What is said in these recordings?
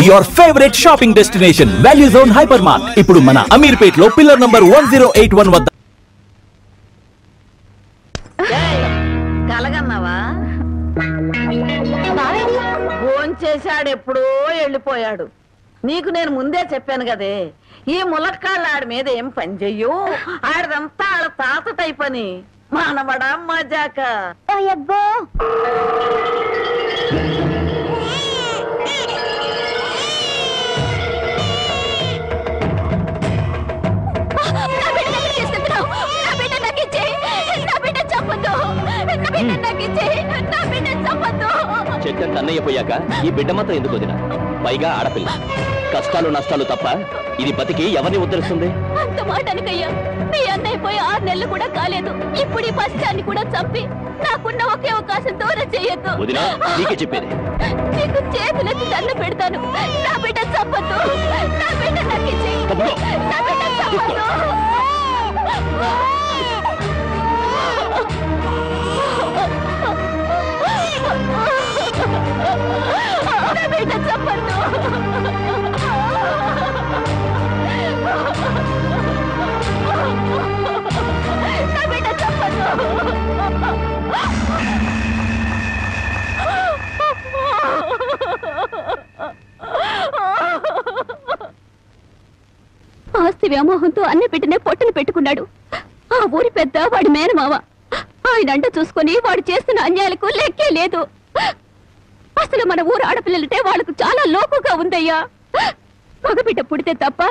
Your favourite shopping destination value zone hyper mart ఇప్పుడు మన అమీర్పేట్ లో పిల్లర్ నంబర్ 1081 వద్ద. కలగన్నావా? భోంచేశాడు, ఎప్పుడో వెళ్ళిపోయాడు. నీకు నేను ముందే చెప్పాను కదే, ఈ ములక్కాళ్ళు ఆడి మీద ఏం పని చెయ్యు. ఆడదంతా ఆడ తాత టైప్ అని. మానవడా మజాక. చెట్టంత అన్నయ్య పోయాక ఈ బిడ్డ మాత్రం ఎందుకు వదినా? పైగా ఆడపిల్ల. కష్టాలు నష్టాలు తప్ప ఇది బతికి ఎవరిని ఉద్ధరిస్తుంది? అంత మాట అనకయ్యా. మీ అన్నయ్య పోయి 6 నెలలు కూడా కాలేదు. ఇప్పుడు ఈ పశ్చాన్ని కూడా చంపి నాకున్న ఒకే అవకాశం దూరం చేయొద్దు. వదినా, నీకే చెప్పేది. నీకు చేతులెత్తి దండ పెడతాను. నా బిడ్డ చంపొద్దు. నా బిడ్డ నాకు ఇచ్చేయి. నా బిడ్డ చంపొద్దు. నా బిడ్డ చంపొద్దు. నా బిడ్డ చంపొద్దు. ఆస్తి వ్యామోహంతో అన్ని పెట్టినే పొట్టను పెట్టుకున్నాడు. ఆ ఊరి పెద్ద వాడి మేనమావ. ఆయన అంట చూసుకొని వాడు చేస్తున్న అన్యాయాలకు లెక్కే లేదు. అసలు మన ఊరు ఆడపిల్లలంటే వాళ్ళకు చాలా లోకుగా ఉందయ్యా. మగబిడ్డ పుడితే తప్ప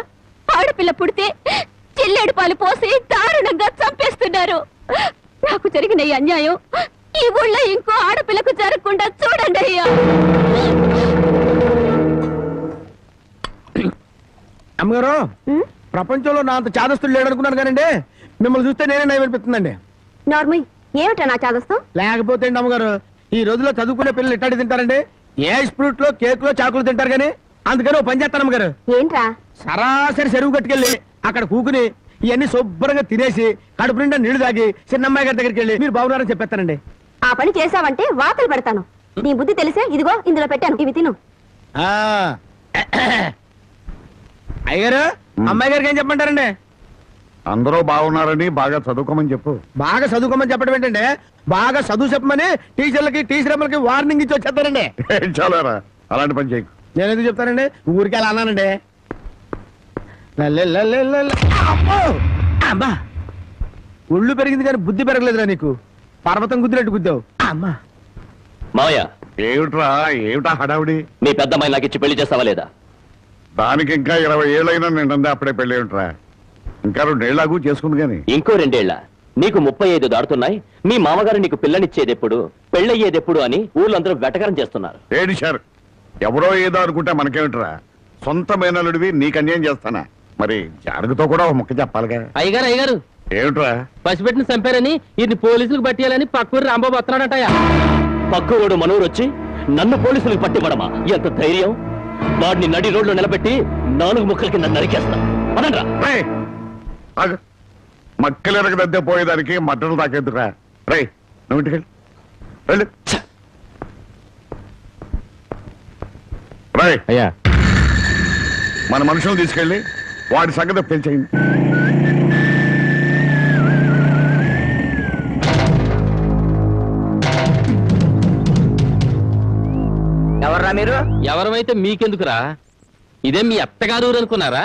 ఆడపిల్ల పుడితే చిల్లేడు పాలు పోసి దారుణంగా చంపేస్తున్నారు. నాకు జరిగిన ఈ అన్యాయం ఈ ఊళ్ళో ఇంకో ఆడపిల్లకు జరగకుండా చూడండి అయ్యా. అమ్మగారు, ప్రపంచంలో నా అంత చాదస్తులు లేడనుకున్నాను కానండి, మిమ్మల్ని చూస్తే నేనే నయమనిపిస్తుందండి. నార్మల్ ఏమిటా నా చాదస్తం? లేకపోతే అండి అమ్మగారు, ఈ రోజుల్లో చదువుకునే పిల్లలు ఇట్టాడి తింటారండి. ఏ ఫ్రూట్ లో కేక్ లో చాకులు తింటారు కానీ, అందుకని ఓ పని చేస్తాను అమ్మగారు. ఏంట్రా? సరాసరి చెరువు కట్టుకెళ్ళి అక్కడ కూకుని ఇవన్నీ శుభ్రంగా తినేసి కడుపు నిండా నీళ్లు తాగి చిన్నమ్మాయి గారి దగ్గరికి వెళ్ళి మీరు బాగున్నారని చెప్పేస్తానండి. ఆ పని చేసావంటే వాతలు పెడతాను. నీ బుద్ధి తెలిసే ఇదిగో ఇందులో పెట్టాను, ఇవి తిను. అయ్యగారు, అమ్మాయి గారికి ఏం చెప్పమంటారండి? అందరూ బాగున్నారని బాగా చదువుకోమని చెప్పు. బాగా చదువుకోమని చెప్పడం ఏంటండి? బాగా చదువు చెప్పమని టీచర్లకి టీచర్ అమ్మలకి వార్నింగ్ ఇచ్చి వచ్చేస్తారండి. చాలారా, అలాంటి పని చేయకు. నేను ఎందుకు చెప్తానండి, ఊరికి అలా అన్నానండి. అమ్మా, ఒళ్ళు పెరిగింది కానీ బుద్ధి పెరగలేదురా నీకు. పర్వతం గుద్దినట్టు గుద్దావు. అమ్మా మావయ్య, ఏమిటా హడావుడి? మీ పెద్దమ్మాయి నాకు ఇచ్చి పెళ్లి చేస్తావా లేదా? దానికి ఇంకా 20 ఏళ్ళైనా నిండే అప్పుడే పెళ్ళి ఏమిట్రా? ఇంకా 2 ఏళ్ళకు చేసుకుంది కానీ. ఇంకో 2 ఏళ్ల? నీకు 35 దాడుతున్నాయి. మీ మామగారు నీకు పిల్లనిచ్చేదెప్పుడు, పెళ్ళయ్యేదెప్పుడు అని ఊళ్ళందరూ వెటకరం చేస్తున్నారు. ఏడిశారు. ఎవరో ఏదో అనుకుంటే మనకేమిట్రా? సొంత మేనలుడివి నీకు అన్యాయం చేస్తానా? మరి జానకితో కూడా ఒక ముక్క చెప్పాలిగా. అయ్యగారు ఏమిట్రా? పసిపెట్టిన చంపారని ఇది పోలీసులకు పట్టియాలని పక్కూరు రాంబాబు వస్తున్నాడటయా. పక్కూరు మనూరు వచ్చి నన్ను పోలీసులకు పట్టిపడమా? ఎంత ధైర్యం! వాడిని నడి రోడ్లో నిలబెట్టి 4 ముక్కల కింద నరికేస్తా. పదండ్రా. మక్కలెరగదద్దే పోయేదానికి మట్టలు తాకేద్దురా. రై, నువ్వు ఇంటికెళ్ళి వెళ్ళు. రై అయ్యా, మన మనుషులను తీసుకెళ్ళి వాడి సంగతి పెంచేయండి. ఎవర్రా మీరు? ఎవరమైతే మీకెందుకురా? ఇదే మీ అత్తగారు ఊరు అనుకున్నారా?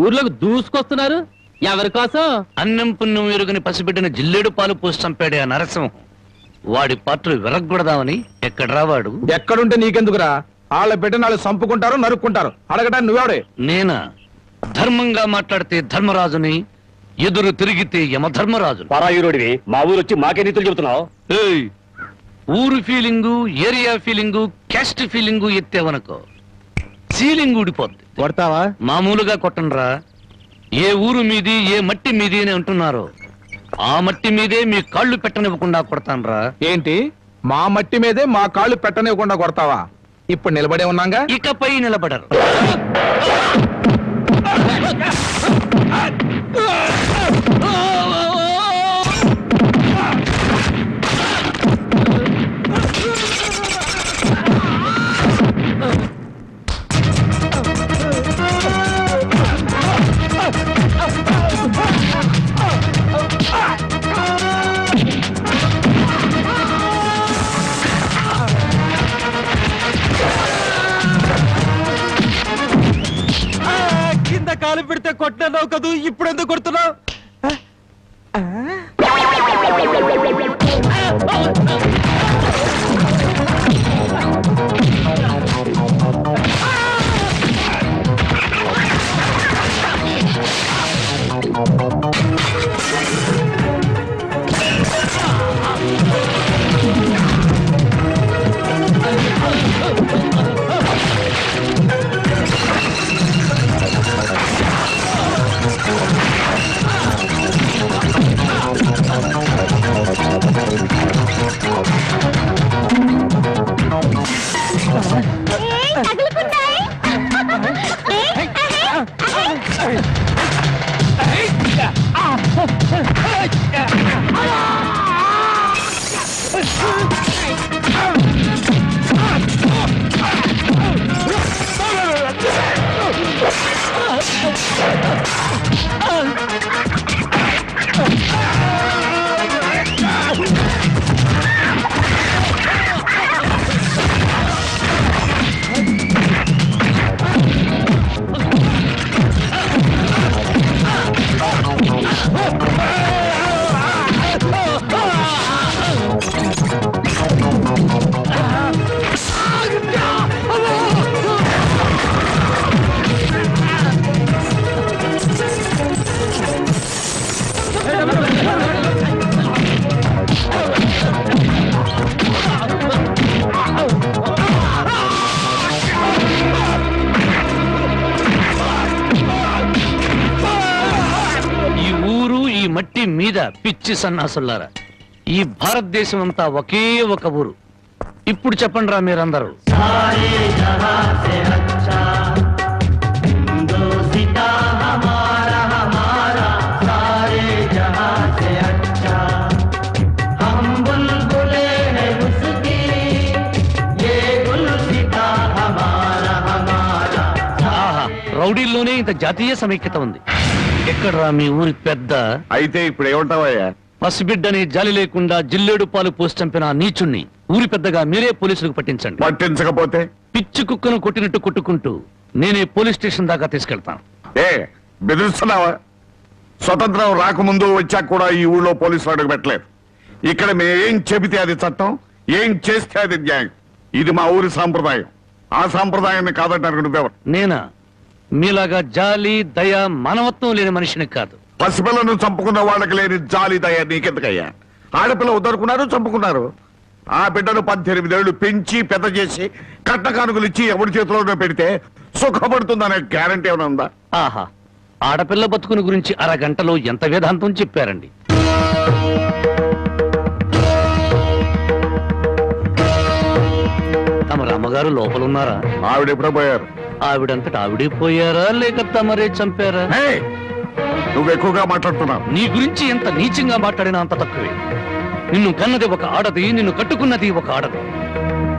ఊర్లోకి దూసుకొస్తున్నారు. ఎవరి కోసం? అన్నం పుణ్యం ఎరుగని పసిబిడ్డిన జిల్లేడు పాలు పోసి చంపాడే ఆ నరసింహం. వాడి పాత్రలు విరగొడదామని ఎక్కడ రావాడు? ఎక్కడుంటే నీకెందుకురా? వాళ్ళ బిడ్డను వాళ్ళు చంపుకుంటారు, నరుక్కుంటారు. అడగడానికి నువ్వెవడే? నేనా? ధర్మంగా మాట్లాడితే ధర్మరాజుని, ఎదురు తిరిగితే యమధర్మరాజు. పరాయురుడివి మా ఊరు వచ్చి మాకే నీతులు చెబుతున్నావు. ఊరు feeling, area feeling, caste feeling ఎత్తేవనుకో సీలింగ్ ఊడిపోద్ది. కొడతావా? మామూలుగా కొట్టనరా. ఏ ఊరు మీది, ఏ మట్టి మీది అని అంటున్నారో ఆ మట్టి మీదే మీ కాళ్ళు పెట్టనివ్వకుండా కొడతానరా. ఏంటి, మా మట్టి మీదే మా కాళ్ళు పెట్టనివ్వకుండా కొడతావా? ఇప్పుడు నిలబడే ఉన్నాగా, ఇకపై నిలబడరు. కాలు పెడితే కొట్టినావు కదూ, ఇప్పుడు ఎందుకు కొడుతున్నావు? మట్టి మీద పిచ్చి సన్నాసులారా, ఈ భారతదేశం అంతా ఒకే ఒక ఊరు. ఇప్పుడు చెప్పండి రా మీరందరూ. రౌడీల్లోనే ఇంత జాతీయ సమైక్యత ఉంది. ఎక్కడ్రా మీ ఊరి పెద్ద? అయితే ఇప్పుడు ఏమంటావయ్యా? పసిబిడ్డని జాలి లేకుండా జిల్లేడు పాలు పోసి చంపిన నీచుణ్ణి ఊరి పెద్దగా మీరే పోలీసులకు పట్టించండి. పట్టించకపోతే పిచ్చి కుక్కను కొట్టినట్టు కొట్టుకుంటూ నేనే పోలీస్ స్టేషన్ దాకా తీసుకెళ్తాను. బెదిరిస్తున్నావా? స్వతంత్రం రాకముందు వచ్చాక కూడా ఈ ఊళ్ళో పోలీసులు అడుగు పెట్టలేదు. ఇక్కడ మేమేం చెబితే అది చట్టం, ఏం చేస్తే అది న్యాయం. ఇది మా ఊరి సాంప్రదాయం. ఆ సాంప్రదాయాన్ని కాదంటారు నువ్వెవరు? నేనా? మీలాగా జాలి దయ మానవత్వం లేని మనిషిని కాదు. పసిపిల్లను చంపుకున్న వాళ్ళకి లేని జాలి దయ నీకెందుకయ్యా? ఆడపిల్ల ఉద్దరుకున్నారు, చంపుకున్నారు. ఆ బిడ్డను 18 ఏళ్లు పెంచి పెద్ద చేసి కట్ట కానుకలు ఇచ్చి ఎవరి చేతిలోనే పెడితే సుఖపడుతుందనే గ్యారంటీ ఏమైనా ఉందా? ఆహా, ఆడపిల్ల బతుకుని గురించి అరగంటలో ఎంత వేదాంతం చెప్పారండి. తమ రామగారు లోపలున్నారా? ఆవిడ ఎప్పుడో పోయారు. ఆవిడంతట ఆవిడే పోయారా లేక తమరే చంపారా? నువ్వు ఎక్కువగా మాట్లాడుతున్నావు. నీ గురించి ఎంత నీచంగా మాట్లాడినా అంత తక్కువే. నిన్ను కన్నది ఒక ఆడది, నిన్ను కట్టుకున్నది ఒక ఆడది.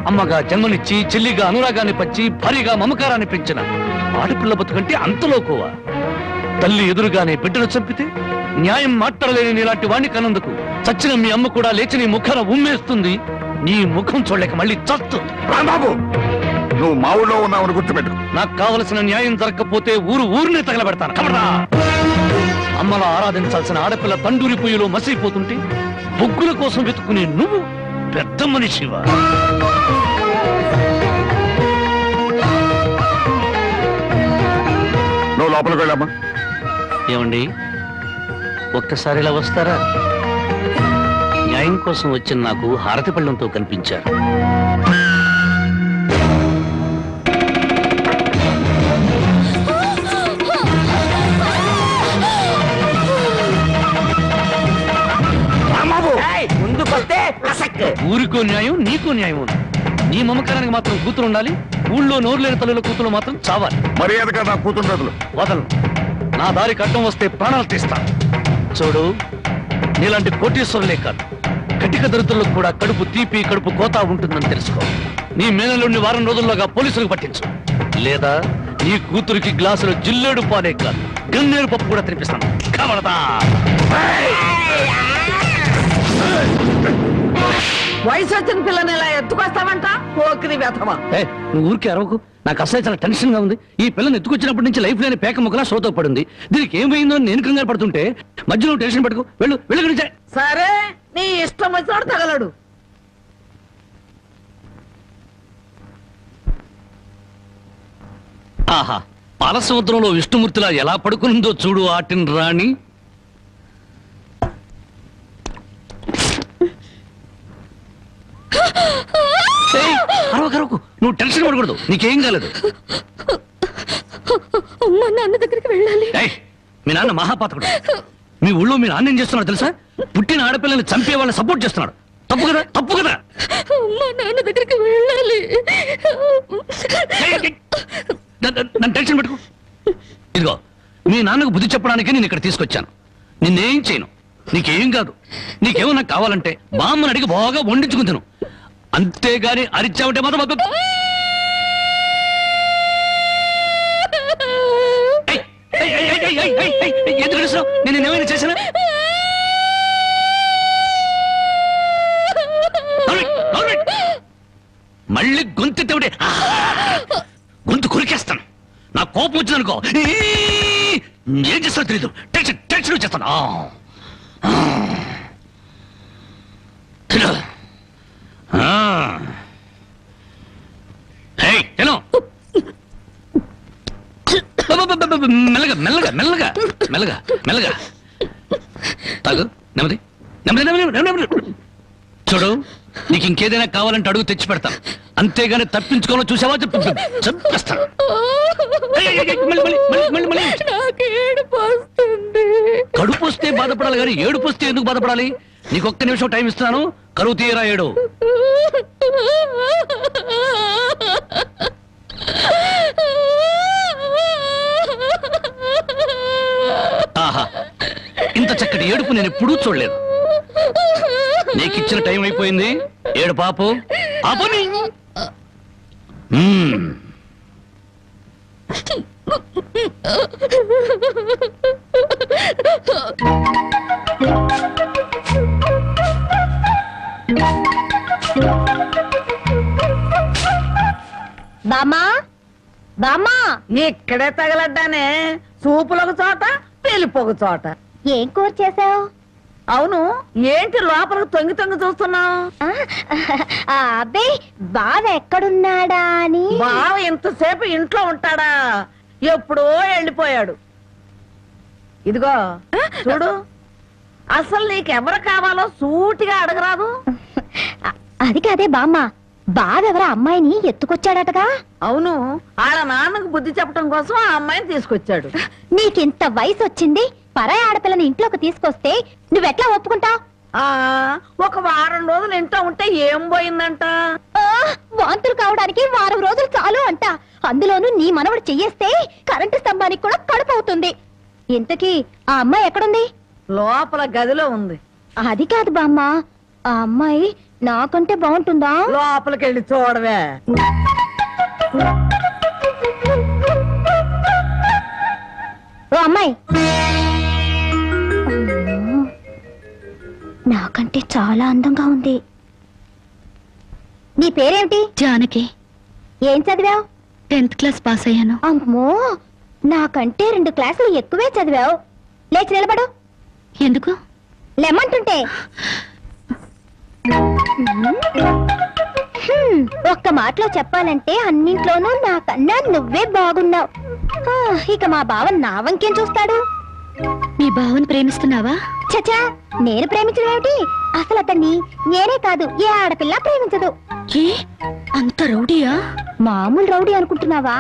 అమ్మగా జన్మనిచ్చి, చెల్లిగా అనురాగాన్ని పంచి, భారీగా మమకారాన్ని పెంచిన ఆడపిల్ల బతుకంటే అంతలోకోవా? తల్లి ఎదురుగానే బిడ్డను చంపితే న్యాయం మాట్లాడలేని నీలాంటి వాణ్ణి కన్నందుకు చచ్చిన మీ అమ్మ కూడా లేచి నీ ముఖాన ఉమ్మేస్తుంది. నీ ముఖం చూడలేక మళ్ళీ చస్తుంది. రాంబాబు, నువ్వు మా ఊళ్ళో ఉన్నావని గుర్తుపెట్టు. నాకు కావలసిన న్యాయం జరగకపోతే ఊరినే తగలబెడతాను. కబడా! అమ్మలా ఆరాధించాల్సిన ఆడపిల్ల తండూరి పొయ్యిలో మసిపోతుంటే బొగ్గుల కోసం వెతుక్కునే నువ్వు పెద్ద మనిషివా? నువ్వు లోపలికి వెళ్ళామా? ఏమండి, ఒక్కసారి ఇలా వస్తారా? న్యాయం కోసం వచ్చిన నాకు హారతి పళ్ళంతో కనిపించారు. ఊరికో న్యాయం, నీకో న్యాయం ఉంది. నీ మమకారానికి మాత్రం కూతురు ఉండాలి, ఊళ్ళో నోరు లేని తల్లుల కూతురు మాత్రం చావాలి. మర్యాదగా నా కూతురు వదలను. నా దారి కట్టం వస్తే ప్రాణాలు తీస్తాను. చూడు, నీలాంటి కోటీశ్వరులే కాదు, కటిక దరిద్రులకు కూడా కడుపు తీపి, కడుపు కోత ఉంటుందని తెలుసుకో. నీ మేనలుండి వారం రోజుల్లోగా పోలీసులకు పట్టించు, లేదా నీ కూతురికి గ్లాసులో జిల్లేడు పాలే కాదు, గన్నేరు పప్పు కూడా తినిపిస్తాను. కబడతా! వయసు వచ్చిన పిల్లని ఇలా ఎత్తుకొస్తావంట పోకిరి వెతవా. నువ్వు ఊరికి అరవకు, నాకు అసలు చాలా టెన్షన్ గా ఉంది. ఈ పిల్లని ఎత్తుకొచ్చినప్పటి నుంచి లైఫ్ లేని పేక ముక్కలా సోతో పడింది. దీనికి ఏమైందో నేను కంగారు పడుతుంటే మధ్యలో టెన్షన్ పట్టుకు వెళ్ళు వెళ్ళి. సరే నీ ఇష్టం వచ్చినాడు తగలడు. ఆహా, పాల సముద్రంలో విష్ణుమూర్తిలా ఎలా పడుకుందో చూడు ఆటిన్ రాణి. అరవకరవకు, నువ్వు టెన్షన్ పడకూడదు, నీకేం కాలేదు. నాన్న దగ్గరికి వెళ్ళాలి. మీ నాన్న మహాపాతకుడు. మీ ఊళ్ళో మీ నాన్న ఏం చేస్తున్నాడు తెలుసా? పుట్టిన ఆడపిల్లల్ని చంపే వాళ్ళని సపోర్ట్ చేస్తున్నాడు. తప్పు కదా, తప్పు కదా. నాన్న దగ్గరికి వెళ్ళాలి. నన్ను టెన్షన్ పెట్టుకో. ఇదిగో, మీ నాన్నకు బుద్ధి చెప్పడానికి నేను ఇక్కడ తీసుకొచ్చాను. నిన్నేం చేయను, నీకేం కాదు. నీకేమన్నా కావాలంటే బామ్మని అడిగి బాగా వండించుకుని తిను. అంతేగాని అరిచావంటే మాత్రం ఎందుకు అరుస్తున్నావు? నేను ఏమైనా చేశానా? మళ్ళీ గొంతెత్తే గొంతు కొరికేస్తాను. నా కోపం వచ్చిందనుకో ఏం చేస్తానో తెలీదు. టెన్షన్ టెన్షన్ వచ్చేస్తాను. మెల్లగా మెల్లగా మెల్లగా మెల్లగా మెల్లగా తాగు. నెమ్మది నెమ్మది నెమ్మది నెమ్మది. చూడు, నీకు ఇంకేదైనా కావాలంటే అడుగు తెచ్చి పెడతాను. అంతేగాని తప్పించుకోవాలో చూసావా చంపేస్తాను. కడుపు వస్తే బాధపడాలి కానీ ఏడుపు వస్తే ఎందుకు బాధపడాలి? నీకు ఒక్క నిమిషం టైం ఇస్తున్నాను, కరువు తీయరా ఏడు. ఆహా, ఇంత చక్కటి ఏడుపు నేను ఎప్పుడూ చూడలేదు. నీకిచ్చిన టైం అయిపోయింది. ఏడు పాపు ఆపని. బామా బామా, ఇక్కడే తగలడ్డానే. సూపులకు చోట పెళ్లిపోక చోట. ఏం కూర చేసావు? అవును, ఏంటి లోపలికి తొంగి తొంగి చూస్తున్నావు? అబ్బే, బావ ఎక్కడున్నాడా అని. బావ ఇంతసేపు ఇంట్లో ఉంటాడా? ఎప్పుడో వెళ్ళిపోయాడు. ఇదిగో చూడు, అసలు నీకెవరు కావాలో సూటిగా అడగరాదు. అది కాదే బామ్మ, బావెవరా అమ్మాయిని ఎత్తుకొచ్చాడటగా? అవును, ఆడ నాన్నకు బుద్ధి చెప్పడం కోసం ఆ అమ్మాయిని తీసుకొచ్చాడు. నీకింత వయసు వచ్చింది, పరాయి ఆడపిల్లని ఇంట్లోకి తీసుకొస్తే నువ్వెట్లా ఒప్పుకుంటావు? ఒక వారం రోజులు ఇంట్లో ఉంటే ఏం పోయిందంట? వాంతులు కావడానికి వారం రోజులు చాలు అంట. అందులోనూ నీ మనవడు చెయ్యేస్తే కరెంటు స్తంభానికి కూడా కడుపు అవుతుంది. ఇంతకీ ఆ అమ్మాయి ఎక్కడుంది? లోపల గదిలో ఉంది. అది కాదు బామ్మ, ఆ అమ్మాయి నాకంటే బాగుంటుందా? లోపలికి వెళ్ళి చూడవే. ఓ అమ్మాయి, నాకంటే చాలా అందంగా ఉంది. నీ పేరేమిటి? జానకి. ఏం చదివావు? 10th క్లాస్ పాస్ అయ్యాను. అమ్మో, నాకంటే 2 క్లాసులు ఎక్కువే చదివావు. లేచి నిలబడు. ఎందుకు? లెమ్మంటుంటే. ఒక్క మాటలో చెప్పాలంటే అన్నింట్లోనూ నాకన్నా నువ్వే బాగున్నావు. ఇక మా బావ నా వంకేం చూస్తాడు? మీ బావని ప్రేమిస్తున్నావా? చచా, నేను ప్రేమించడం ఏమిటి? అసలు అతన్ని నేనే కాదు, ఏ ఆడపిల్ల ప్రేమించదు. ఏ అంత రౌడీయా? మామూలు రౌడీ అనుకుంటున్నావా?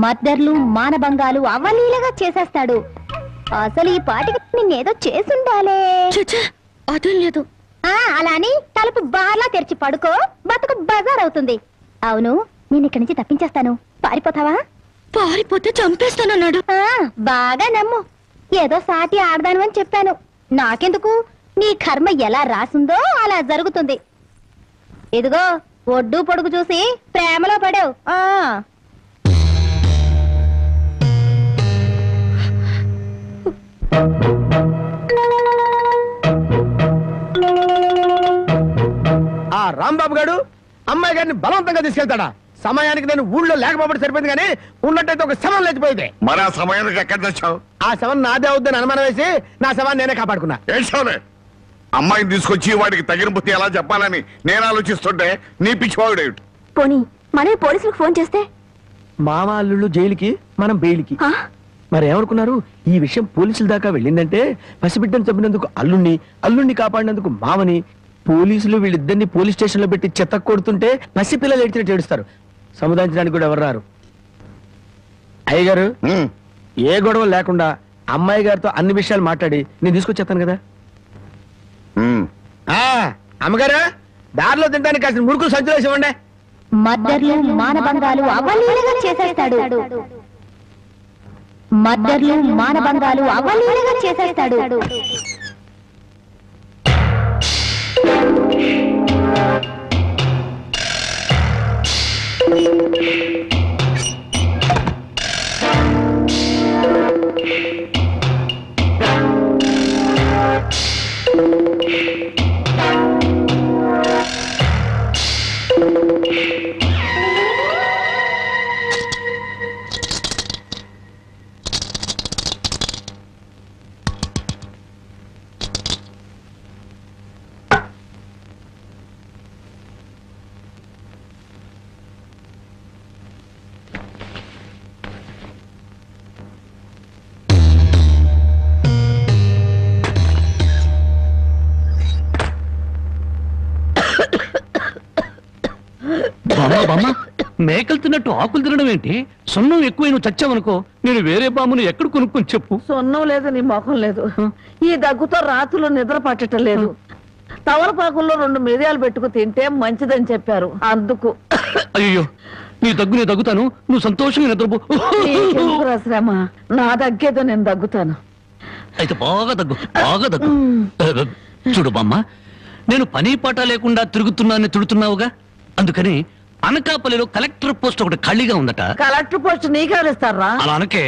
మద్దర్లు మానభంగాలు అవలీలగా చేసేస్తాడు. అసలు ఈ పాటికి నిన్నేదో చేసుండాలే. చచ్చా, అదేం లేదు. అలా అని తలుపు బార్లా తెరిచి పడుకో, బతుకు బజార్ అవుతుంది. అవును, నేను ఇక్కడి నుంచి తప్పించేస్తాను. పారిపోతావా? పారిపోతే చంపేస్తానన్నాడు. బాగా నమ్ము. ఏదో సాటి ఆడదాను అని చెప్పాను. నాకెందుకు, నీ కర్మ ఎలా రాసుందో అలా జరుగుతుంది. ఇదిగో, ఒడ్డు పొడుగు చూసి ప్రేమలో పడావు. రాంబాబు గారు అమ్మాయి గారిని బలవంతంగా తీసుకెళ్తాడా? సమయానికి నేను ఊళ్ళో లేకపోతే సరిపోయింది, కానీ ఉన్నట్టయితే ఒక శవం లేచిపోయింది. మరి ఆ సమయానికి ఎక్కడ తెచ్చావు? ఆ శవం నాదే అవుద్దని అనుమానం వేసి నా శవాన్ని నేనే కాపాడుకున్నా. ఏడ్చావులే. అమ్మాయిని తీసుకొచ్చి వాడికి తగిన బుద్ధి ఎలా చెప్పాలని నేను ఆలోచిస్తుంటే నీ పిచ్చివాడు ఏమిటి? పోనీ మనమే పోలీసులకు ఫోన్ చేస్తే? మామ అల్లుళ్ళు జైలుకి, మనం బెయిల్కి. మరి ఏమనుకున్నారు? ఈ విషయం పోలీసుల దాకా వెళ్ళిందంటే పసిబిడ్డను చంపినందుకు అల్లుణ్ణి కాపాడినందుకు మామని, పోలీసులు వీళ్ళిద్దరిని పోలీస్ స్టేషన్ లో పెట్టి చెత్త కొడుతుంటే పసిపిల్లలు ఏడ్చినట్టు ఏడుస్తారు. సముదాయించడానికి కూడా ఎవరు రారు. అయ్యగారు, ఏ గొడవ లేకుండా అమ్మాయి గారితో అన్ని విషయాలు మాట్లాడి నేను తీసుకొచ్చేస్తాను కదా. అమ్మగారు, దారిలో తింటానికి కాసిన మురుకులు సంచులు వేసి ఇవ్వండి. మద్దర్లు మానభంగాలు అవలీలగా చేసేస్తాడు. మద్దర్లు మానభంగాలు అవలీలగా చేసేస్తాడు. మేకలు తిన్నట్టు ఆకులు తినడం ఏంటి? సొన్నం ఎక్కువ నువ్వు చచ్చావనుకో, నేను వేరే బామును ఎక్కడ కొనుక్కొని చెప్పు. సొన్నం లేదు, నీ మొఖం లేదు. ఈ దగ్గుతో రాత్రులు నిద్ర పట్టడం లేదు. తవలపాకుల్లో 2 మిరియాలు పెట్టుకు తింటే మంచిదని చెప్పారు, అందుకు. అయ్యో, నీ దగ్గు నేను దగ్గుతాను, నువ్వు సంతోషంగా నిద్రపో. శ్రమ, నా దగ్గేదో నేను దగ్గుతాను. అయితే బాగా దగ్గు. చూడు బామ్మ, నేను పని పాట లేకుండా తిడుతున్నావుగా, అందుకని అనకాపల్లిలో కలెక్టర్ పోస్ట్ ఒకటి ఖాళీగా ఉందట. కలెక్టర్ పోస్ట్ నీకెవరిస్తారా? అలా అనకే,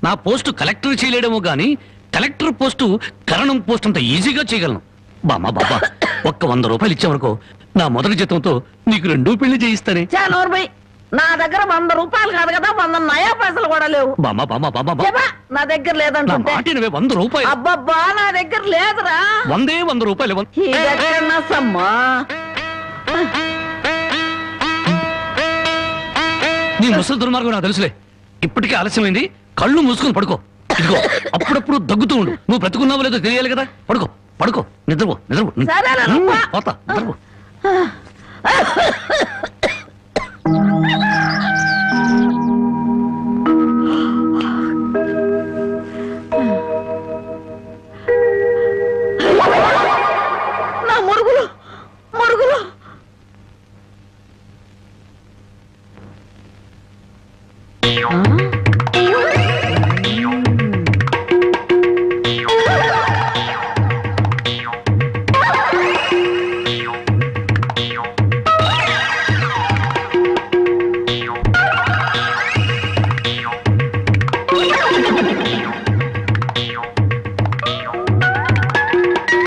నా పోస్టు కలెక్టర్ చేయలేడేమో గాని కలెక్టర్ పోస్టు కరణం పోస్ట్ అంత ఈజీగా చేయగలను. బామ్మ ఒక్క 100 రూపాయలు ఇచ్చావనుకో, నా మొదటి జీతంతో నీకు 2 పెళ్లి చేయిస్తానే. నా దగ్గర 100 రూపాయలు కాదు కదా, 100 నయా పైసలు కూడా లేవు. నా దగ్గర లేదంటే 100 రూపాయలు. అబ్బబ్బా, నా దగ్గర లేదురా. 100 రూపాయలు. నీ ముసలి దుర్మార్గం నాకు తెలుసులే. ఇప్పటికే ఆలస్యమైంది, కళ్ళు మూసుకొని పడుకో. ఇదిగో, అప్పుడప్పుడు దగ్గుతూ ఉండు. నువ్వు బ్రతుకున్నావో లేదో తెలియాలి కదా. పడుకో, నిద్రపో. పోతా, నిద్రపో. నా మురుగులు.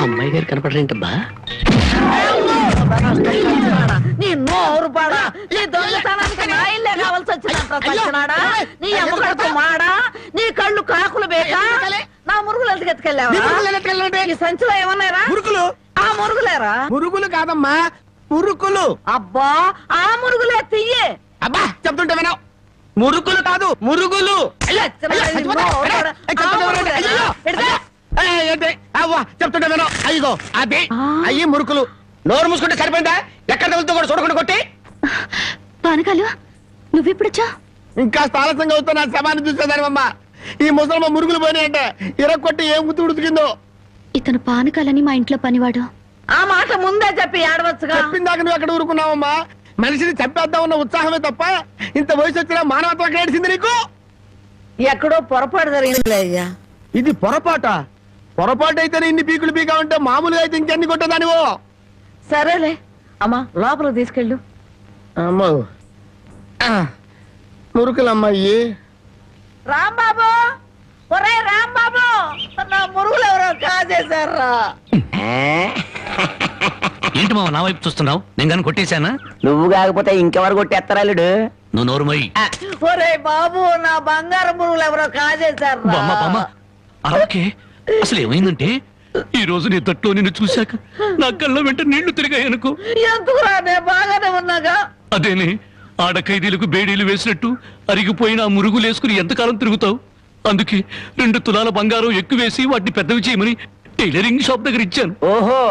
అమ్మాయి గారు కనపడరేంటబ్బా? నీ నోరు పాడా, నీ దొంగతనానికి నా ఇల్లే కావాల్సి వచ్చినాడా? నీ అమ్మకడుపు మాడా, నీ కళ్ళు కాకులు బేకా, నా మురుగులు ఎందుకు ఎత్తుకెళ్ళావా? ఈ సంచిలో ఏమన్నారా? మురుకులు. ఆ మురుగులేరా? మురుగులు కాదమ్మా, మురుకులు. అబ్బా, ఆ మురుగులే తియ్యే. అబ్బా, చెప్తుంటే వినవు. మురుకులు కాదు, మురుగులు. చెప్తుంటే వినవు. అయ్యో, అదే అయ్యి మురుకులు. నోరు మూసుకుంటే సరిపోయిందా? ఎక్కడ తగులుతో కూడా చూడకుండా కొట్టి. పానకాలు, నువ్వెప్పుడొచ్చా? ఇంకా ఆలస్యంగా అవుతా నా శవాన్ని చూసేదానివమ్మ. ఈ ముసలమ్మ మురుగులు పోయినాయంటే ఇరక్కొట్టి ఏం గుర్తు ఉడుతుందో. ఇతను పానకాలని మా ఇంట్లో పనివాడు. ఆ మాట ముందే చెప్పి ఏడవచ్చుగా. చెప్పిందాక నువ్వు ఎక్కడ ఊరుకున్నావమ్మా? మనిషిని చంపేద్దామన్న ఉత్సాహమే తప్ప ఇంత వయసు వచ్చినా మానవత్వం ఎక్కడ ఏడిసింది నీకు? ఎక్కడో పొరపాటు జరిగిందిలే అయ్యా. ఇది పొరపాటు అయితేనే ఇన్ని పీకులు పీకా ఉంటే మామూలుగా అయితే ఇంకెన్ని కొట్టేదానివో. సరేలే అమ్మా, లోపల తీసుకెళ్ళు. అమ్మో, మురుకులమ్మాయి. రాంబాబు, ఒరే రాంబాబు, నా మురుగులు ఎవరో కాజేశారా? ఏంటి మావ నా వైపు చూస్తున్నావు? నేను కానీ కొట్టేశానా? నువ్వు కాకపోతే ఇంకెవరు కొట్టేస్తారాలుడు? నువ్వు నోరుమోయి. ఒరే బాబు, నా బంగారు పురుగులు ఎవరో కాజేశారు. అలాగే అసలు ఏమైందంటే ఈ రోజు నీ తట్లో నిన్ను చూశాక నా కళ్ళ వెంట నీళ్లు తిరిగాయనుకో. ఎందుకురా, నేను బాగానే ఉన్నాగా. అదేనే, ఆడ ఖైదీలకు బేడీలు వేసినట్టు అరిగిపోయిన ఆ మురుగులు వేసుకుని ఎంతకాలం తిరుగుతావు? అందుకే 2 తులాల బంగారం ఎక్కువేసి వాటిని పెద్దవి చేయమని టైలరింగ్ షాప్ దగ్గర ఇచ్చాను. ఓహో,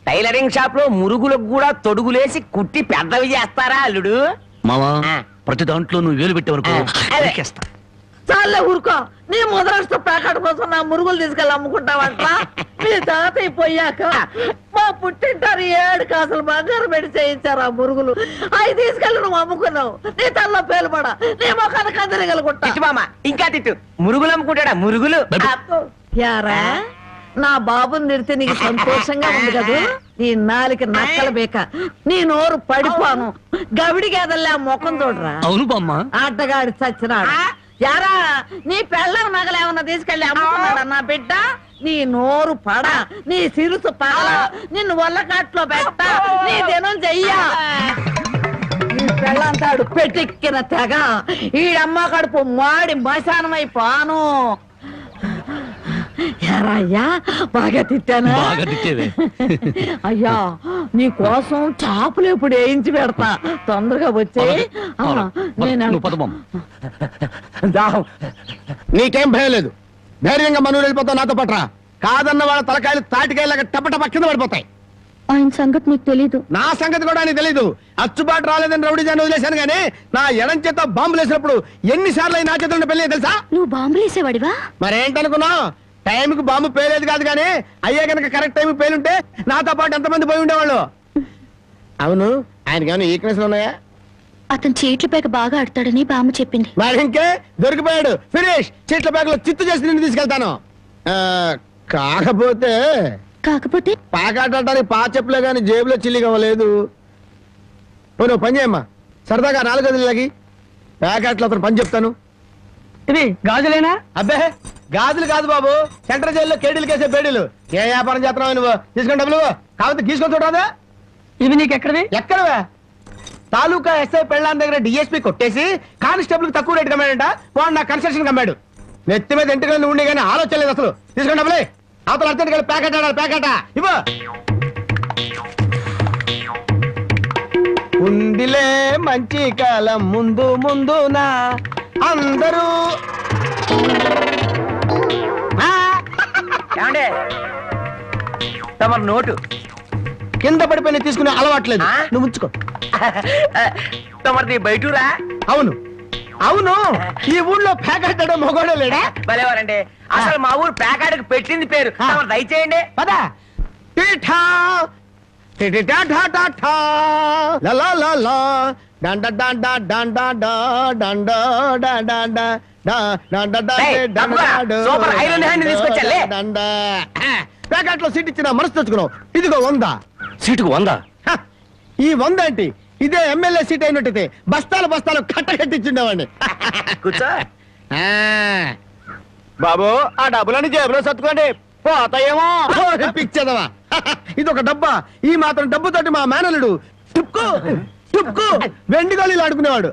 టైలరింగ్ షాప్ లో మురుగులకు కూడా తొడుగులేసి కుట్టి పెద్దవి చేస్తారా అల్లుడు? మావా, ప్రతి దాంట్లో నువ్వు వేలు పెట్టేవనుకో నరికేస్తా. చాలే ఊరుకో. నీ ముద్రష్ట ప్యాకెట్ కోసం నా మురుగులు తీసుకెళ్ళి అమ్ముకుంటావంట. మీ తాతయ్య పోయాక మా పుట్టింటారు 7 కాసులు బంగారం పెట్టి చేయించారు ఆ మురుగులు. అవి తీసుకెళ్ళి నువ్వు అమ్ముకున్నావు. నీ తల్లో పేలుపడ, నీ మొఖాన్ని కందరగలుగుంటా. ఇంకా తిట్టు. మురుగులు అమ్ముకుంటాడా? మురుగులు యారా, నా బాబుని నిడితే నీకు సంతోషంగా ఉంది కదా? నీ నాలికి నక్కల బేక, నీ నోరు పడిపోను. గవిడి గేదల్లా ముఖం చూడరా. అవును బామ్మ. ఆటగాడి చచ్చినాడు. యారా, నీ పెళ్ళం నగలేమన్నా తీసుకెళ్ళి అమ్ముకున్నాడా నా బిడ్డ? నీ నోరు పడ, నీ సిరుసు పగల, నిన్ను వల్లకాట్లో పెట్ట, నీ దినం చెయ్యా. నీ పెళ్ళంతాడు పెట్టెక్కిన తెగ, ఈడమ్మ కడుపు మాడి మశానమైపోను. అయ్యా, బాగా తిట్టానా? అయ్యా, నీ కోసం చేపలు ఎప్పుడు వేయించి పెడతా. తొందరగా వచ్చే. నీకేం భయం లేదు. ధైర్యంగా మనూరు వెళ్ళిపోతావు. నాతో పట్రా. కాదన్న వాళ్ళ తలకాయలు తాటికాయలాగా టపటప కింద పడిపోతాయి. ఆయన సంగతి నీకు తెలీదు. నా సంగతి కూడా నీకు తెలీదు. అచ్చుబాటు రాలేదని రౌడీ జాన్ వదిలేశాను గానీ నా ఎడం చేత బాంబులు వేసినప్పుడు ఎన్నిసార్లు నా చేతుల్లో పెళ్ళి తెలుసా? నువ్వు బాంబులు వేసేవాడివా? మరేంటనుకున్నావు? టైంకి బాంబు పేలేదు కాదు కానీ అయ్యే కనుక కరెక్ట్ టైంకి పేలుంటే నాతో పాటు ఎంతమంది పోయి ఉండేవాళ్ళు. అవును, ఆయనకి ఏమైనా ఈక్నెస్ ఉన్నాయా? అతను చీట్ల పేక బాగా ఆడతాడని బామ్మ చెప్పింది. మరి ఇంకే దొరికిపోయాడు. ఫినిష్. చీట్ల పేకలో చిత్తు చేసి నిన్ను తీసుకెళ్తాను. కాకపోతే పాకాటానికి పా చెప్పులే గాని జేబులో చిల్లిగా లేదు. నువ్వు పని చేయమ్మా. సరదాగా 4 గదులకి ప్యాకెట్లు అతను పని చెప్తాను. ఇది గాజులేనా? అబ్బే, గాజులు కాదు బాబు, సెంట్రల్ జైల్లో కేడీలు కేసే బేడీలు. ఏ వ్యాపారం చేస్తున్నావు నువ్వు? తీసుకుని డబ్బులు కాకపోతే తీసుకొని చూడరాదా? ఇవి నీకు ఎక్కడవి? ఎక్కడవే? తాలూకా ఎస్ఐ పెళ్ళాన్ దగ్గర డిఎస్పీ కొట్టేసి కానిస్టేబుల్ కు తక్కువ రేటు కమ్మాడంట. వాడు నా కన్స్ట్రక్షన్ కమ్మాడు. నెత్తి మీద ఇంటికి ఉండి కానీ ఆలోచన లేదు అసలు. తీసుకుని డబ్బులే. అవతల అర్జెంట్ కలిసి ప్యాకెట్ ఆడాలి. ప్యాకెట్ ఇవ్వ. ఉందిలే మంచి కాలం ముందు ముందునా అందరూ. తమరు నోటు కింద పడిపోయిన తీసుకునే అలవాట్లేదు. నువ్వు ఉంచుకో. తమరిది బయటూరా? అవును అవును. ఈ ఊళ్ళో ప్యాకెట్ మొగోడే లేడా? భలేవారండి. అసలు మా ఊరు ప్యాకెట్కి పెట్టింది పేరు. దయచేయండి. పదా. ప్యాకెట్ లో సీట్ ఇచ్చిన మనసు తెచ్చుకున్నావు. ఇదిగో 100. సీటుకు 100? ఈ 100 ఏంటి? ఇదే ఎమ్మెల్యే సీట్ అయినట్టయితే బస్తాలు బస్తాలు కట్టించుండేవాడిని. కూర్చో బాబు. ఆ డబ్బులని జేబులో సత్తుకోండి, పోతాయేమో. పిచ్చదవా, ఇది ఒక డబ్బా. ఈ మాత్రం డబ్బుతోటి మా మేనలుడు టుక్కు టుక్కు వెండి గోళీలు ఆడుకునేవాడు.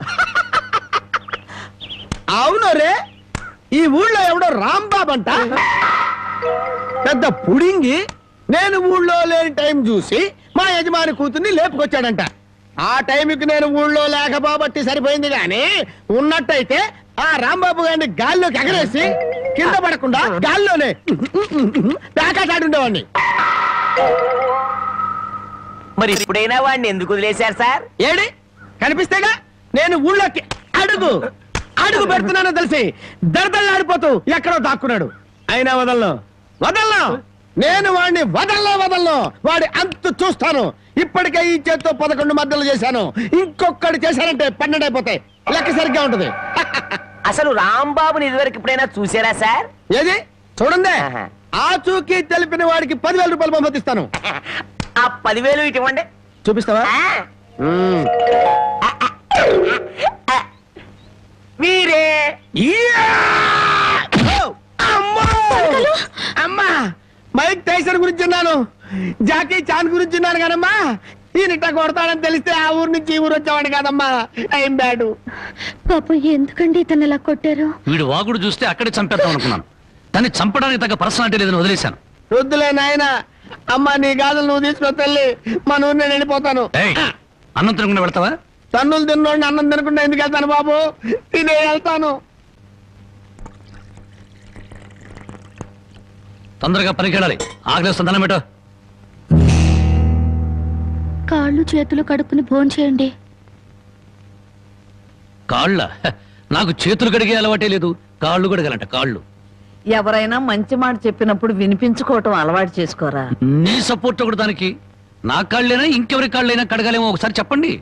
అవును రే, ఈ ఊళ్ళో ఎవడో రాంబాబు అంట పెద్ద పుడింగి. నేను ఊళ్ళో లేని టైం చూసి మా యజమాని కూతుర్ని లేపుకొచ్చాడంట. ఆ టైంకి నేను ఊళ్ళో లేకపోబట్టి సరిపోయింది గాని ఉన్నట్టయితే ఆ రాంబాబు గారిని గాల్లోకి ఎగరేసి కింద పడకుండా గాల్లోనే ప్యాకెట్ ఆడుండేవాడిని. మరి ఇప్పుడైనా వాడిని ఎందుకు వదిలేశారు సార్? ఏడి కనిపిస్తేగా నేను ఊళ్ళోకి అడుగు అడుగు పెడుతున్నానో తెలిసి దడదళ్ళాడిపోతూ ఎక్కడో దాక్కున్నాడు. అయినా వదలను వదలను. నేను వాడిని వదలను. వాడి అంతు చూస్తాను. ఇప్పటికే ఈ చేత్తో 11 మద్దలు చేశాను. ఇంకొకటి చేశానంటే 12 అయిపోతాయి. లెక్క సరిగ్గా ఉంటది. అసలు రాంబాబుని ఇదివరకు ఎప్పుడైనా చూసారా సార్? ఏది చూడండి. ఆ చూకి తెలిపిన వాడికి 10,000 రూపాయలు పంపిస్తాను. ఆ 10,000 ఇటు ఇవ్వండి. చూపిస్తావా? మీరే. అమ్మా, మైక్ టైసన్ గురించి అన్నాను. జాకీ చాన్ గురించి ఉన్నాను కానమ్మా ఈయనిట్ట కొడతాడని తెలిస్తే ఆ ఊరు నుంచి ఈ ఊరు వచ్చేవాడు కాదమ్మా. Time bad. పాప ఎందుకండి ఇతను ఇలా కొట్టారు? వీడు వాగుడు చూస్తే అక్కడే చంపేద్దాం అనుకున్నాను, కానీ చంపడానికి తగ్గ పర్సనాలిటీ లేదని వదిలేశాను. వద్దులే నాయన. అమ్మా నీ గాజులు నువ్వు తీసుకుని తల్లి, మా ఊరు నేను వెళ్ళిపోతాను. అన్నం తినకుండా వెళ్తావా? తన్నులు తిన్నోడిని అన్నం తినకుండా ఎందుకు వెళ్తాను బాబు? తినే వెళ్తాను. తొందరగా పనికి వెళ్ళాలి. ఆకలిస్తుంది, అన్నం పెట్టు. కాళ్ళు చేతులు కడుక్కుని భోంచేయండి. కాళ్ళ? నాకు చేతులు కడిగే అలవాటే లేదు, కాళ్ళు కడగాలంట. కాళ్ళు ఎవరైనా మంచి మాట చెప్పినప్పుడు వినిపించుకోవటం అలవాటు చేసుకోరా. నీ సపోర్ట్ ఒకటి దానికి. నా కాళ్ళైనా ఇంకెవరి కాళ్ళైనా కడగాలేమో ఒకసారి చెప్పండి.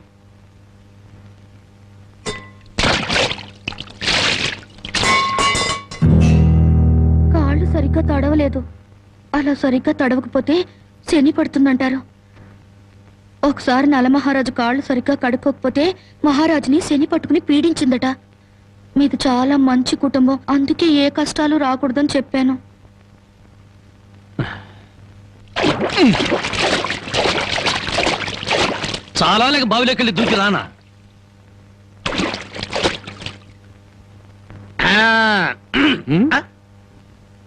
కాళ్ళు సరిగ్గా తడవలేదు. అలా సరిగ్గా తడవకపోతే శని పడుతుందంటారు. ఒకసారి నలమహారాజు కాళ్ళు సరిగ్గా కడుక్కోకపోతే మహారాజుని శని పట్టుకుని పీడించిందట. మీది చాలా మంచి కుటుంబం, అందుకే ఏ కష్టాలు రాకూడదని చెప్పాను. చాలా లేక బావిలోకి దూకి రానా?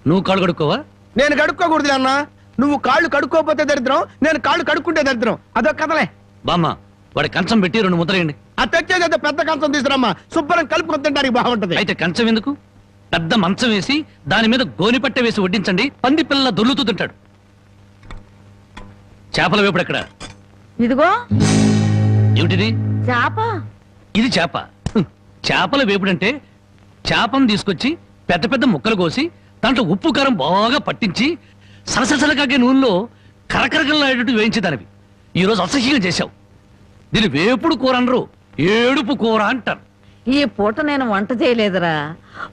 నువ్వు కాళ్ళు కడుక్కోవా? నేను కడుక్కోకూడదు అన్న. నువ్వు కాళ్ళు కడుక్కోపోతే దరిద్రం, నేను కాళ్ళు కడుక్కుంటే దరిద్రం. అదొక కథలే. బామ్మ వాడి కంచం పెట్టి 2 ముద్రయండి. ఆ తెచ్చేది పెద్ద కంచం తీసుకురమ్మా, శుభ్రం కలుపుకొద్దంటానికి బాగుంటది. అయితే కంచం ఎందుకు, పెద్ద మంచం వేసి దాని మీద గోనిపట్ట వేసి వడ్డించండి. పంది పిల్ల దొర్లుతూ తింటాడు. చేపల వేపుడు ఎక్కడ? ఇదిగో. ఏమిటిది? చేప. ఇది చేప. చేపల వేపుడంటే చేపను తీసుకొచ్చి పెద్ద పెద్ద ముక్కలు కోసి దాంట్లో ఉప్పు కారం బాగా పట్టించి సరసరసలకాగే నూనెలో కరకరకలాడేటట్టు వేయించేదానివి. ఈరోజు అసహ్యంగా చేశావు. దీని వేపుడు కూర అనరు, ఏడుపు కూర అంటారు. ఈ పూట నేను వంట చేయలేదురా.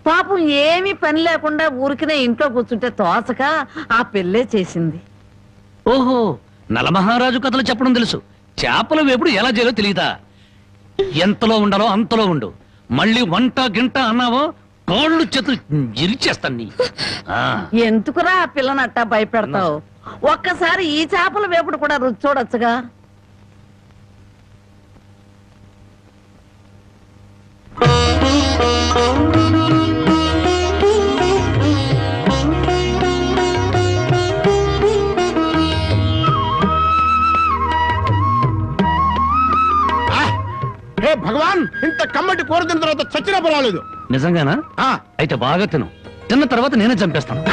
పాపం ఏమీ పని లేకుండా ఊరికినే ఇంట్లో కూర్చుంటే తోసక ఆ పెళ్ళే చేసింది. ఓహో, నలమహారాజు కథలు చెప్పడం తెలుసు, చేపల వేపుడు ఎలా చేయాలో తెలియదా? ఎంతలో ఉండాలో అంతలో ఉండు. మళ్ళీ వంట గింట అన్నావో కాళ్ళు చేతులు ఇరిచేస్తాను నీ. ఎందుకురా ఆ పిల్లనట్టా భయపెడతావు? ఒక్కసారి ఈ చేపల వేపుడు కూడా రుచి చూడొచ్చుగా. హే భగవాన్, ఇంత కమ్మటి కూర తిన్న తర్వాత చచ్చినా పర్వాలేదు. నిజంగానా? అయితే బాగా తిను. తిన్న తర్వాత నేనే చంపేస్తాను.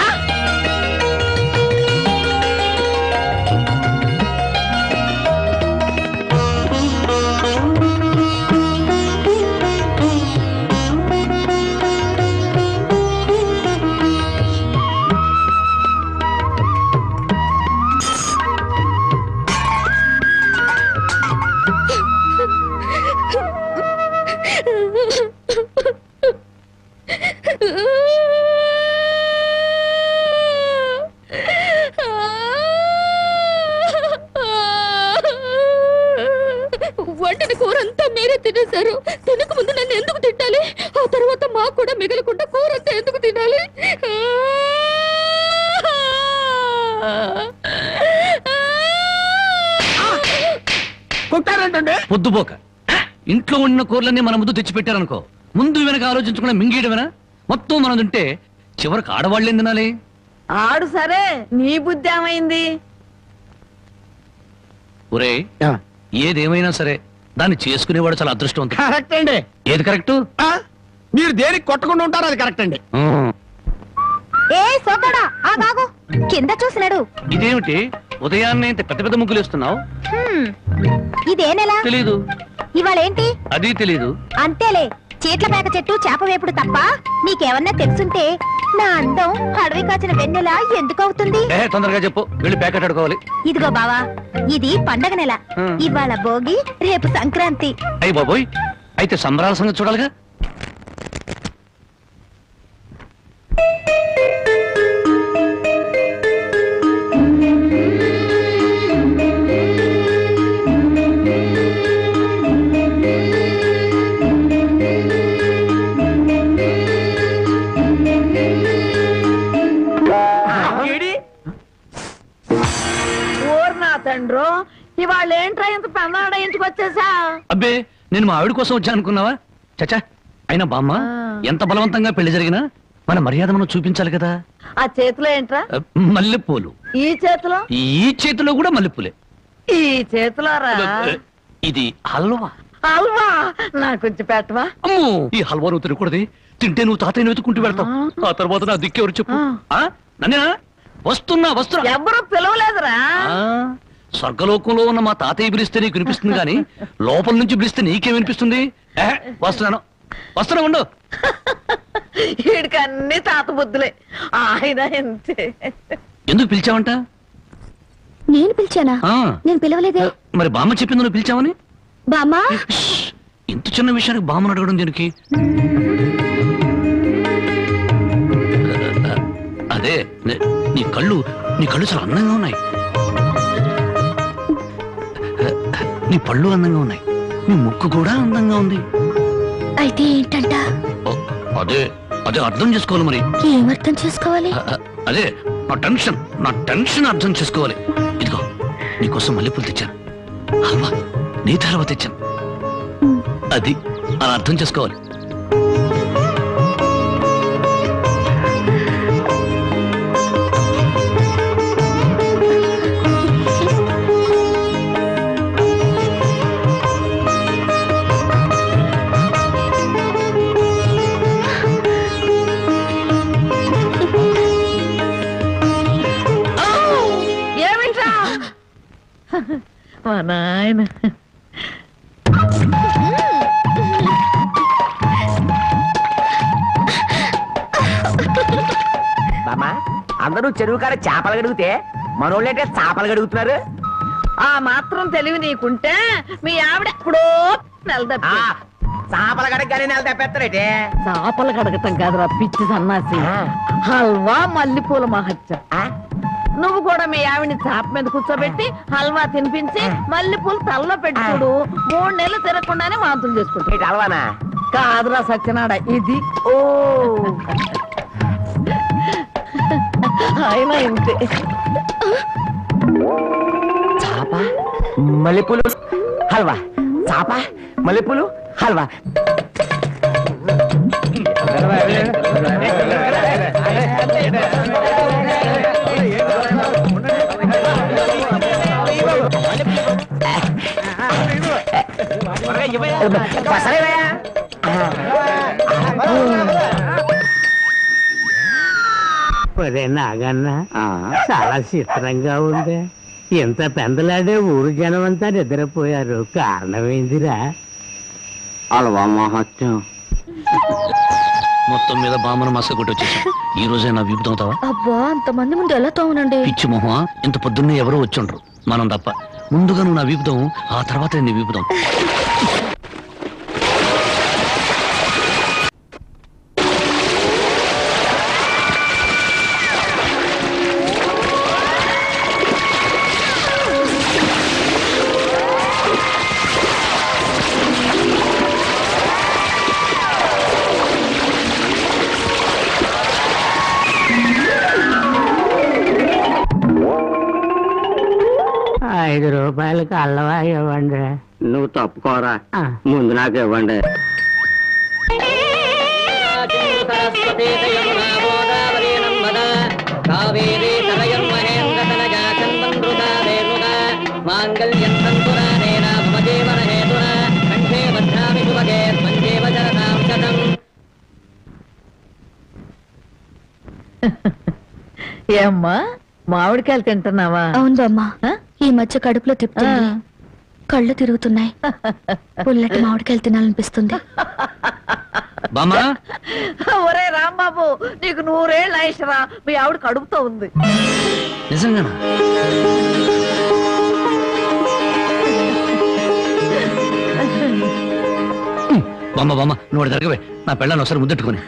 వండిన కూర అంతా మీరే తినేశారు. తినక ముందు నన్ను ఎందుకు తిట్టాలి? ఆ తర్వాత మాకు కూడా మిగలకుండా కూర అంతా ఎందుకు తినాలి? పొద్దుపోక ఇంట్లో ఉన్న కూరలన్నీ మన ముందు తెచ్చిపెట్టారనుకో, ముందు వెనక ఆలోచించకుండా మింగేయడమేనా? మొత్తం మనం తింటే చివరికి ఆడవాళ్ళేం తినాలి? ఆడు సరే, నీ బుద్ధి ఏమైంది? ఒరే, ఏదేమైనా సరే దాన్ని చేసుకునేవాడు చాలా అదృష్టవంతుడు. కరెక్ట్ అండి. ఏది కరెక్ట్? మీరు దేనికి కొట్టకుండా ఉంటారో అది కరెక్ట్ అండి. ఏ సోదడా ఆగాగు, కింద చూసినాడు. ఇదేమిటి ఉదయాన్నే ఇంత పెద్ద పెద్ద ముగ్గులు వేస్తున్నావు? ఇదే నెల? తెలీదు. ఇవాళేంటి? అది తెలీదు. అంతేలే, చీట్ల మేక చెట్టు చేప వేపుడు తప్ప నీకేమన్నా తెలుసుంటే నా అందం అడవి కాచిన వెన్నెల ఎందుకు అవుతుంది? తొందరగా చెప్పు, వెళ్ళి ప్యాకెట్ అడుకోవాలి. ఇదిగో బావా, ఇది పండగ నెల. ఇవాళ భోగి, రేపు సంక్రాంతి. అయ్యి బాబోయ్, అయితే సంబరాల సంగతి చూడాలిగా. తండ్రో ఇవాళ ఏంట్రా ఇంత పెన్నాడ ఇంటికి వచ్చేసా? అబ్బే నేను మా ఆవిడ కోసం వచ్చా అనుకున్నావా? చచ్చా, అయినా బామ్మ ఎంత బలవంతంగా పెళ్లి జరిగినా మన మర్యాద మనం చూపించాలి కదా. ఆ చేతిలో ఏంట్రా? మల్లెపూలు. ఈ చేతిలో? ఈ చేతిలో కూడా మల్లెపూలే. ఈ చేతిలో రా. ఇది హల్వా. హల్వా నాకు కొంచెం పెట్టవా? అమ్మో, ఈ హల్వా నువ్వు తినకూడదు. తింటే నువ్వు తాతయ్యను వెతుకుంటూ వెళ్తావు. ఆ తర్వాత నా దిక్కెవరు చెప్పు? నన్నేనా? వస్తున్నా. ఎవరు పిలవలేదురా. స్వర్గలోకంలో ఉన్న మా తాతయ్య పిలిస్తే నీకు వినిపిస్తుంది కానీ లోపల నుంచి పిలిస్తే నీకేం వినిపిస్తుంది? వస్తున్నా ఉండు. వీడికి అన్ని తాత బుద్ధులే. ఆయన అంతే. ఎందుకు పిలిచావంట? నేను పిలిచానా? నేను పిలవలేదే. మరి బామ్మ చెప్పింది నువ్వు పిలిచావని. బామ్మా, ఇంత చిన్న విషయానికి బామ్మను అడగడం దీనికి? అదే నీ కళ్ళు చాలా అందంగా ఉన్నాయి. నీ పళ్ళు అందంగా ఉన్నాయి. నీ ముక్కు కూడా అందంగా ఉంది. అయితే ఏంటంట? అదే అర్థం చేసుకోవాలి. మరి ఏమర్థం చేసుకోవాలి? అదే నా టెన్షన్ అర్థం చేసుకోవాలి. ఇదిగో నీకోసం మల్లెపూలు తెచ్చాను, హల్వా నీ తర్వాత తెచ్చాను. అది అలా అర్థం చేసుకోవాలి. మా నాయన బామ్మా, అందరూ చెరువు కాడ చేపలు గడుగుతే మనోళ్ళంటే చేపలు గడుగుతున్నారు. ఆ మాత్రం తెలివి నీకుంటే మీ ఆవిడ ఎప్పుడో నెలదప్పి చేపల గడగని నెల తప్పెత్తారేటే. చేపలు కడగటం కాదురా పిచ్చి సన్నాసి. హల్వా మల్లెపూల మహత్యం. నువ్వు కూడా మీ ఆవిడ్ని చాప మీద కూర్చోబెట్టి హల్వా తినిపించి మల్లెపూలు తలలో పెట్టి చూడు. 3 నెలలు తిరగకుండానే వాంతులు చేసుకుంటా. హల్వానా? కాదురా సత్యనాడ, ఇది. ఓ ఆయన ఇంతే. చాప మల్లెపూలు హల్వా, చాప మల్లెపూలు హల్వా. నాగన్న చాలా చిత్రంగా ఉంది. ఎంత పెందలాడే ఊరు జనం అంతా నిద్రపోయారు. కారణమేందిరా? హల్వా మహత్యం. మొత్తం మీద బామ్మను మస కొట్టి వచ్చేసాం. ఈ రోజే నా వీపు తోముతావా? అబ్బా, అంతమంది ముందు ఎలా తోమనండి? పిచ్చి మొహమా, ఇంత పొద్దున్నే ఎవరో వచ్చుండ్రు, మనం తప్ప. ముందుగా నువ్వు నా వీపుదాం, ఆ తర్వాత నీ వీపుదాం. ₹5 అల్లవా ఇవ్వండి. నువ్వు తప్పుకోరా, ముందు నాకు ఇవ్వండి. ఏమ్మా, మామిడికాయలు తింటున్నావా? అవును బామ్మా, ఈ మధ్య కడుపులో తిప్పుతుంది, కళ్ళు తిరుగుతున్నాయి. పుల్లటి మామిడికాయలు తినాలనిపిస్తుంది. ఒరే రాంబాబు, నీకు 100 ఏళ్ళు ఆయుష్రా. మీ ఆవిడ కడుపుతో ఉంది. నిజంగానా? బామ్మ నువ్వు జరగవే, నా పెళ్ళాన్ని ఒకసారి ముద్దెట్టుకుని.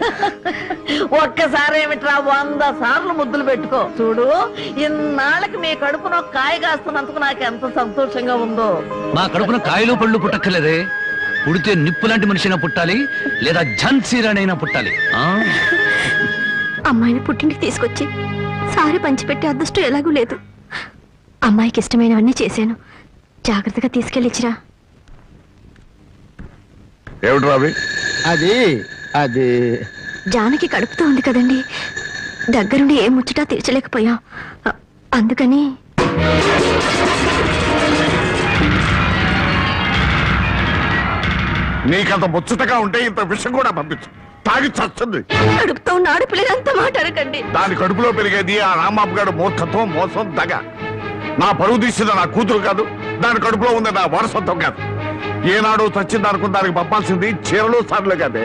ఒక్కసారి ఏమిట్రా, 100 సార్లు ముద్దులు పెట్టుకో. చూడు, ఇన్నాళ్ళకి మీ కడుపున కాయ కాస్తున్నందుకు నాకు ఎంత సంతోషంగా ఉందో. మా కడుపున కాయలు పళ్ళు పుట్టక్కర్లేదే, పుడితే నిప్పు లాంటి మనిషినా పుట్టాలి, లేదా ఝాన్సీరాణైనా పుట్టాలి. అమ్మాయిని పుట్టింటికి తీసుకొచ్చి సారి పంచిపెట్టే అదృష్టం ఎలాగూ లేదు. అమ్మాయికి ఇష్టమైనవన్నీ చేశాను. జాగ్రత్తగా తీసుకెళ్ళిచ్చిరా. ఏమిటి రావి? అది అది జానకి కడుపుతో ఉంది కదండి, దగ్గరుండి ఏ ముచ్చటా తీర్చలేకపోయాం. అందుకని నీకంత ముచ్చటగా ఉంటే ఇంత విషయం కూడా పంపించు. తాగి చస్తుంది. కడుపుతో ఉన్న ఆడపిల్లలంతా మాట్లాడకండి. దాని కడుపులో పెరిగేది ఆ రాంబాబు గారు మూర్ఖత్వం, మోసం, దగ. నా పరువు తీసింది నా కూతురు కాదు, దాని కడుపులో ఉంది నా వారసత్వం కాదు. ఏనాడు చచ్చింది అనుకుని దానికి పంపాల్సింది చీరలు సార్లు కాదే.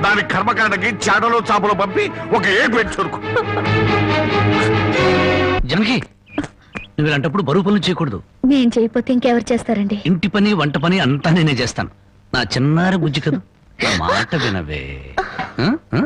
దాని కర్మకాండకి చాటలో చాపలు పంపి ఒక ఏడు పెట్టి చురుకు. జనకి, నువ్వు ఇలాంటప్పుడు బరువు పనులు చేయకూడదు. నేను చేయకపోతే ఇంకెవరు చేస్తారండి? ఇంటి పని వంట పని అంతా నేనే చేస్తాను. నా చిన్నారి బుజ్జి కదా, నా మాట వినవే. ఆ? ఆ?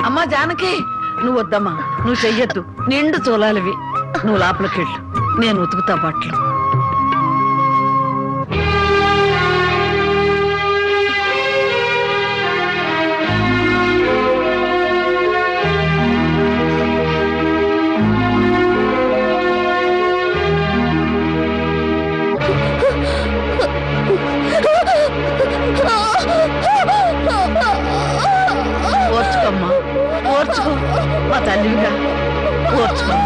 అమ్మా జానకి, నువ్వు వద్దమ్మా, నువ్వు చెయ్యొద్దు. నిండు చూలాలివి. నువ్వు లోపలికెళ్ళు, నేను ఉతుకుతా బట్టలు. ఓర్చుకోమ్మా, ఓర్చుకో. మా తల్లిగా ఓర్చుకో.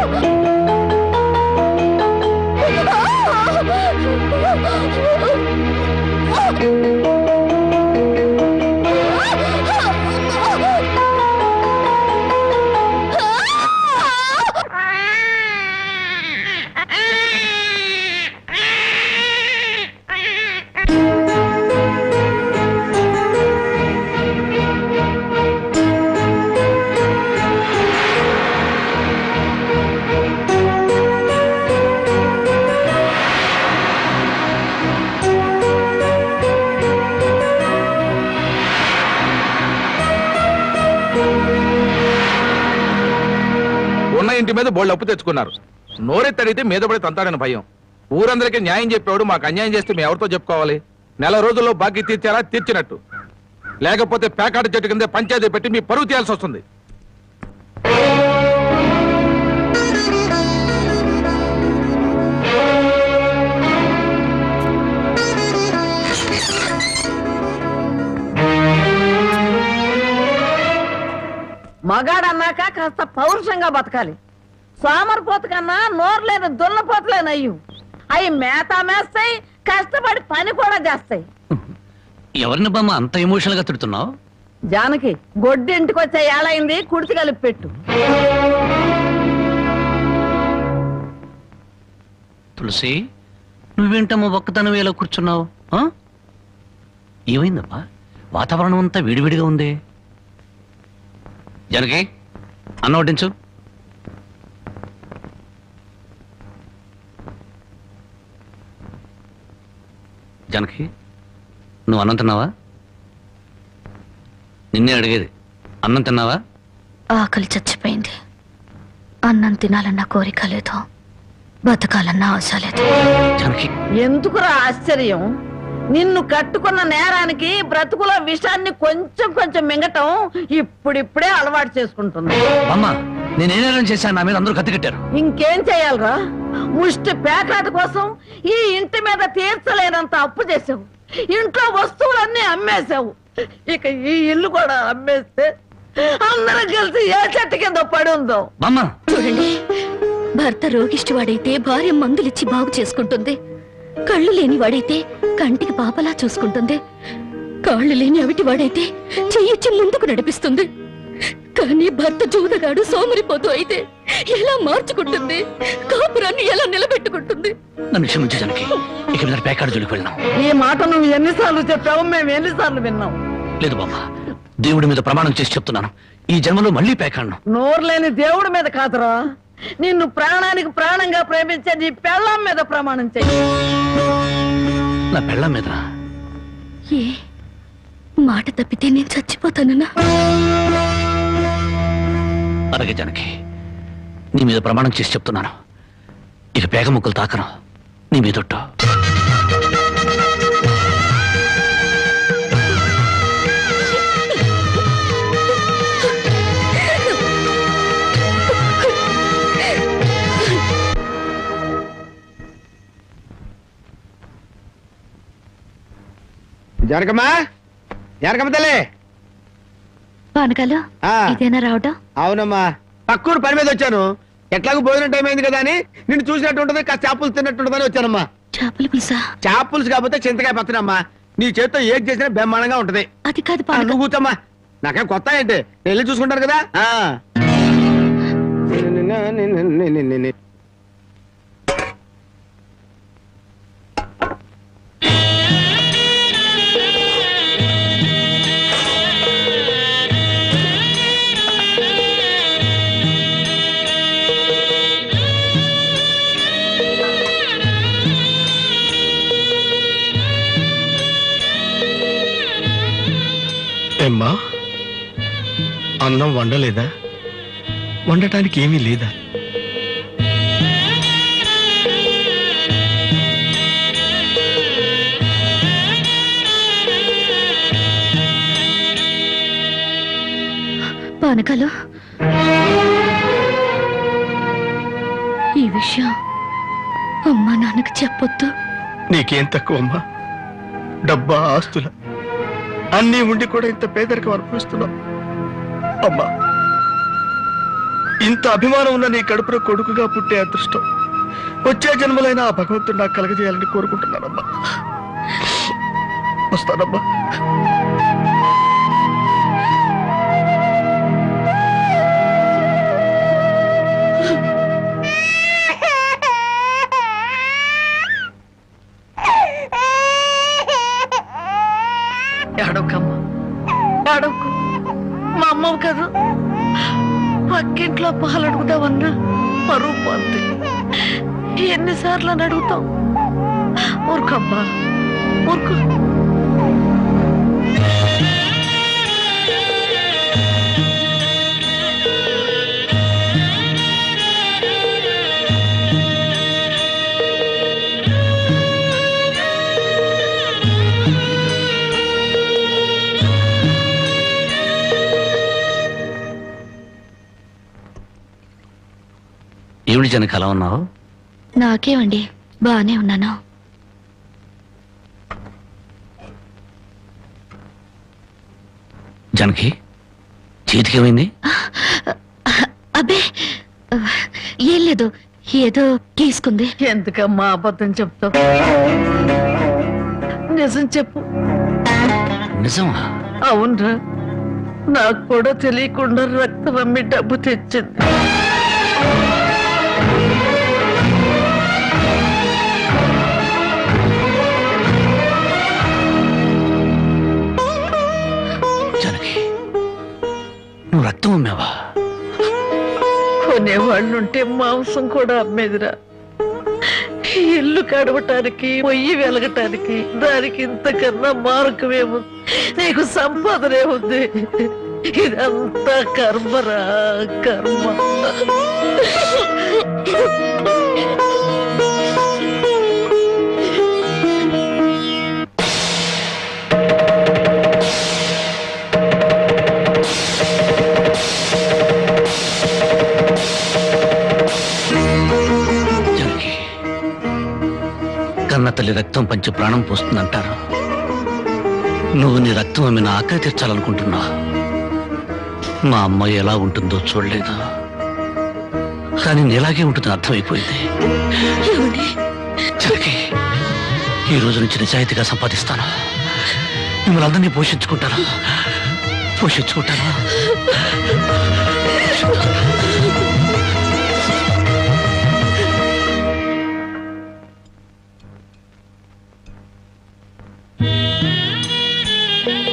ఉన్న ఇంటి మీద బోళ్ళు అప్పు తెచ్చుకున్నారు. నోరెత్తడితే మీద పడి తంతాడని భయం. ఊరందరికీ న్యాయం చెప్పేవాడు మాకు అన్యాయం చేస్తే మేము ఎవరితో చెప్పుకోవాలి? నెల రోజుల్లో బాకీ తీర్చారా? తీర్చినట్టు. లేకపోతే పేకాట చెట్టు కింద పంచాయతీ పెట్టి మీ పరువు తీయాల్సి వస్తుంది. మగాడన్నాక కాస్త పౌరుషంగా బతకాలి. సోమరిపోత కన్నా నోరు లేని దున్నపోతలేనయ్యు. అవి మేత మేస్తాయి, కష్టపడి పని కూడా చేస్తాయి. ఎవరిని బామ్మ అంత ఎమోషనల్ గా తిడుతున్నావు? జానకి, గొడ్డి ఇంటికి వచ్చే ఏళైంది, కుడితి కలిపి పెట్టు. తులసి, నువ్వేంటమ్మా ఒక్కతనం ఎలా కూర్చున్నావు? ఏమైందమ్మా? వాతావరణం అంతా వేడివేడిగా ఉంది. జనకి, అన్న వడ్డించు. జనకి, నువ్వు అన్నం తిన్నావా? నిన్నే అడిగేది. అన్నం తిన్నావా? ఆకలి చచ్చిపోయింది. అన్నం తినాలన్న కోరిక లేదు, బతకాలన్న ఆశ లేదు. ఎందుకురా ఆశ్చర్యం? నిన్ను కట్టుకున్న నేరానికి బ్రతుకుల విషాన్ని కొంచెం కొంచెం మింగటం ఇప్పుడిప్పుడే అలవాటు చేసుకుంటుంది. అమ్మా, నేనేం చేశాను? నా మీద అందరూ కత్తి కట్టారు. ఇంకేం చేయాలరా? ముష్టి పేకాట కోసం ఈ ఇంటి మీద తీర్చలేనంత అప్పు చేసావు. ఇంట్లో వస్తువులన్నీ అమ్మేశావు. ఇక ఈ ఇల్లు కూడా అమ్మేస్తే అందరం కలిసి ఏ చెట్టు కింద పడి ఉందో. చూడండి, భర్త రోగిష్టి వాడైతే భార్య మందులిచ్చి బాగు చేసుకుంటుంది. కళ్ళు లేని వాడైతే కంటికి పాపలా చూసుకుంటుంది. కాళ్ళు లేని అవిటి వాడైతే చెయ్యిచ్చి ముందుకు నడిపిస్తుంది. కానీ భర్త జూదగాడు సోమరిపోతూ అయితే ఎలా మార్చుకుంటుంది? కాపురాన్ని ఎలా నిలబెట్టుకుంటుంది? నన్ను క్షమించు జనకి, ఇక మీద పేకాడు జోలికి వెళ్ళాం. ఈ మాట నువ్వు ఎన్నిసార్లు చెప్పావు, మేము ఎన్నిసార్లు విన్నాం. లేదు బామ్మ, దేవుడి మీద ప్రమాణం చేసి చెప్తున్నాను, ఈ జన్మలో మళ్ళీ పేకాడను. నోరు లేని దేవుడి మీద కాదురా, నిన్ను ప్రాణానికి ప్రాణంగా ప్రేమించే నీ పెళ్ళాం మీద ప్రమాణం చెయ్యి. నా పెళ్ళాం మీద? మాట తప్పితే నేను చచ్చిపోతానన్నా. అలాగే జానకి, నీ మీద ప్రమాణం చేసి చెప్తున్నాను, ఇక పేగ ముక్కలు తాకను నీ మీదొట్టు. జనకమ్మా, జనకమ్మ తల్లి. పానకాలు ఇదేనా రావటం? అవునమ్మా, పక్కూరు పని మీద వచ్చాను. ఎట్లాగో భోజనం టైం అయింది కదా అని నిన్ను చూసినట్టు ఉంటుంది, కాస్త చేపలు తిన్నట్టుంటుందని వచ్చానమ్మా. చేపల పులుసా? చేపలుసు కాకపోతే చింతకాయ పచ్చనమ్మా. నీ చేత్తో ఏది చేసినా బ్రహ్మాండంగా ఉంటది. అది కాదు, నువ్వు కూర్చోమ్మా, నాకేం కొత్త ఏంటి, వెళ్ళి చూసుకుంటాను కదా. ఏమ్మా, అన్నం వండలేదా? వండటానికి ఏమీ లేదా? పానకాలు, ఈ విషయం అమ్మా నాన్నకు చెప్పొద్దు. నీకేం తక్కువ అమ్మా? డబ్బా, ఆస్తుల అన్నీ ఉండి కూడా ఇంత పేదరికం అనుభవిస్తున్నావు అమ్మా. ఇంత అభిమానం ఉన్న నీ కడుపులో కొడుకుగా పుట్టే అదృష్టం వచ్చే జన్మలైనా ఆ భగవంతుడు నాకు కలగజేయాలని కోరుకుంటున్నానమ్మా. వస్తానమ్మా. ఏడవకమ్మా, ఏడవకు. మా అమ్మవు కదా, పక్కింట్లో పాలు అడుగుదామన్నా పరువు పోతే ఎన్నిసార్లు అని అడుగుతాం. ఊరుకమ్మా, ఊరుకు. ఏమిటి జనకి అలా ఉన్నావు? నాకేమండి, బానే ఉన్నాను. జనకి చేతికేమైంది? అబ్బే ఏం లేదు, ఏదో గీసుకుంది. ఎందుకమ్మా అబద్ధం చెప్తావు? నిజం చెప్పు. నిజమా? అవునరా, నాకు కూడా తెలియకుండా రక్తం అమ్మి డబ్బు తెచ్చింది. నువ్వు రక్తం అమ్మావా? కొనేవాళ్ళుంటే మాంసం కూడా అమ్మేదిరా. ఇల్లు కడవటానికి, పొయ్యి వెలగటానికి దానికి ఇంతకన్నా మార్గమేముంది? నీకు సంపాదనే ఉంది. ఇదంతా కర్మరా, కర్మ. కన్న తల్లి రక్తం పంచి ప్రాణం పోస్తుందంటారు. నువ్వు నీ రక్తం అమ్మిన ఆకలి తీర్చాలనుకుంటున్నా. మా అమ్మాయి ఎలా ఉంటుందో చూడలేదు, కానీ నీలాగే ఉంటుందని అర్థమైపోయింది. జనకి, ఈ రోజు నుంచి నిజాయితీగా సంపాదిస్తాను. మిమ్మల్ని అందరినీ పోషించుకుంటాను.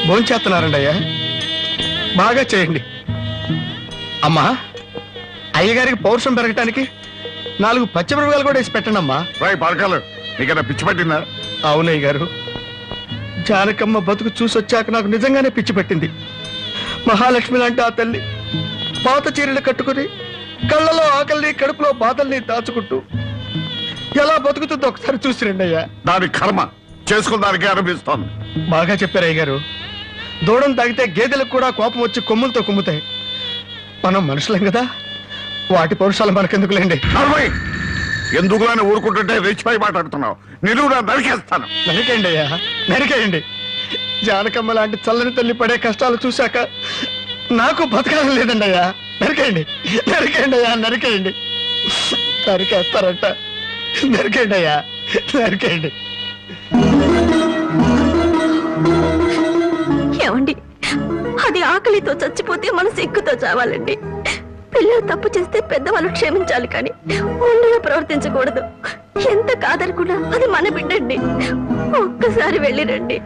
భోంచేస్తున్నారండి అయ్యా, బాగా చేయండి. అమ్మా, అయ్యగారికి పౌరుషం పెరగటానికి 4 పచ్చిమిరపకాయలు కూడా వేసి పెట్టండి అమ్మా. రాయ్ పరకాలు, నీకన్నా పిచ్చి పట్టిందా? అవునయ్య గారు, జానకమ్మ బతుకు చూసొచ్చాక నాకు నిజంగానే పిచ్చి పట్టింది. మహాలక్ష్మి లాంటి ఆ తల్లి పాత చీరలు కట్టుకుని కళ్ళలో ఆకలిని కడుపులో బాధల్ని దాచుకుంటూ ఎలా బతుకుతుందో ఒకసారి చూసి రండి అయ్యా. దాని కర్మ చేసుకున్నానికి అనిపిస్తోంది. బాగా చెప్పారు అయ్య గారు. దూడం తాగితే గేదెలకు కూడా కోపం వచ్చి కొమ్ములతో కుమ్ముతాయి. మనం మనుషులం కదా, వాటి పౌరుషాలు మనకెందుకులేండి. ఎందుకు అని ఊరుకుంటుంటే రెచ్చిపోయి మాట్లాడుతున్నావు. నిలువునా నరికేస్తాను. నరికేయండి అయ్యా, నరికేయండి. జానకమ్మ లాంటి చల్లని తల్లి పడే కష్టాలు చూశాక నాకు బతకాలం లేదండి అయ్యా. నరికేయండి, నరికేయండి అయ్యా, నరికేయండి. నరికేస్తారంట, నరికేయండి అయ్యా, నరికేయండి. ఏమండి, అది ఆకలితో చచ్చిపోతే మన సిగ్గుతో చావాలండి. పిల్లలు తప్పు చేస్తే పెద్దవాళ్ళు క్షమించాలి, కానీ ముందుగా ప్రవర్తించకూడదు. ఎంత కాదనుకున్నా అది మన బిడ్డండి. ఒక్కసారి వెళ్ళిరండి.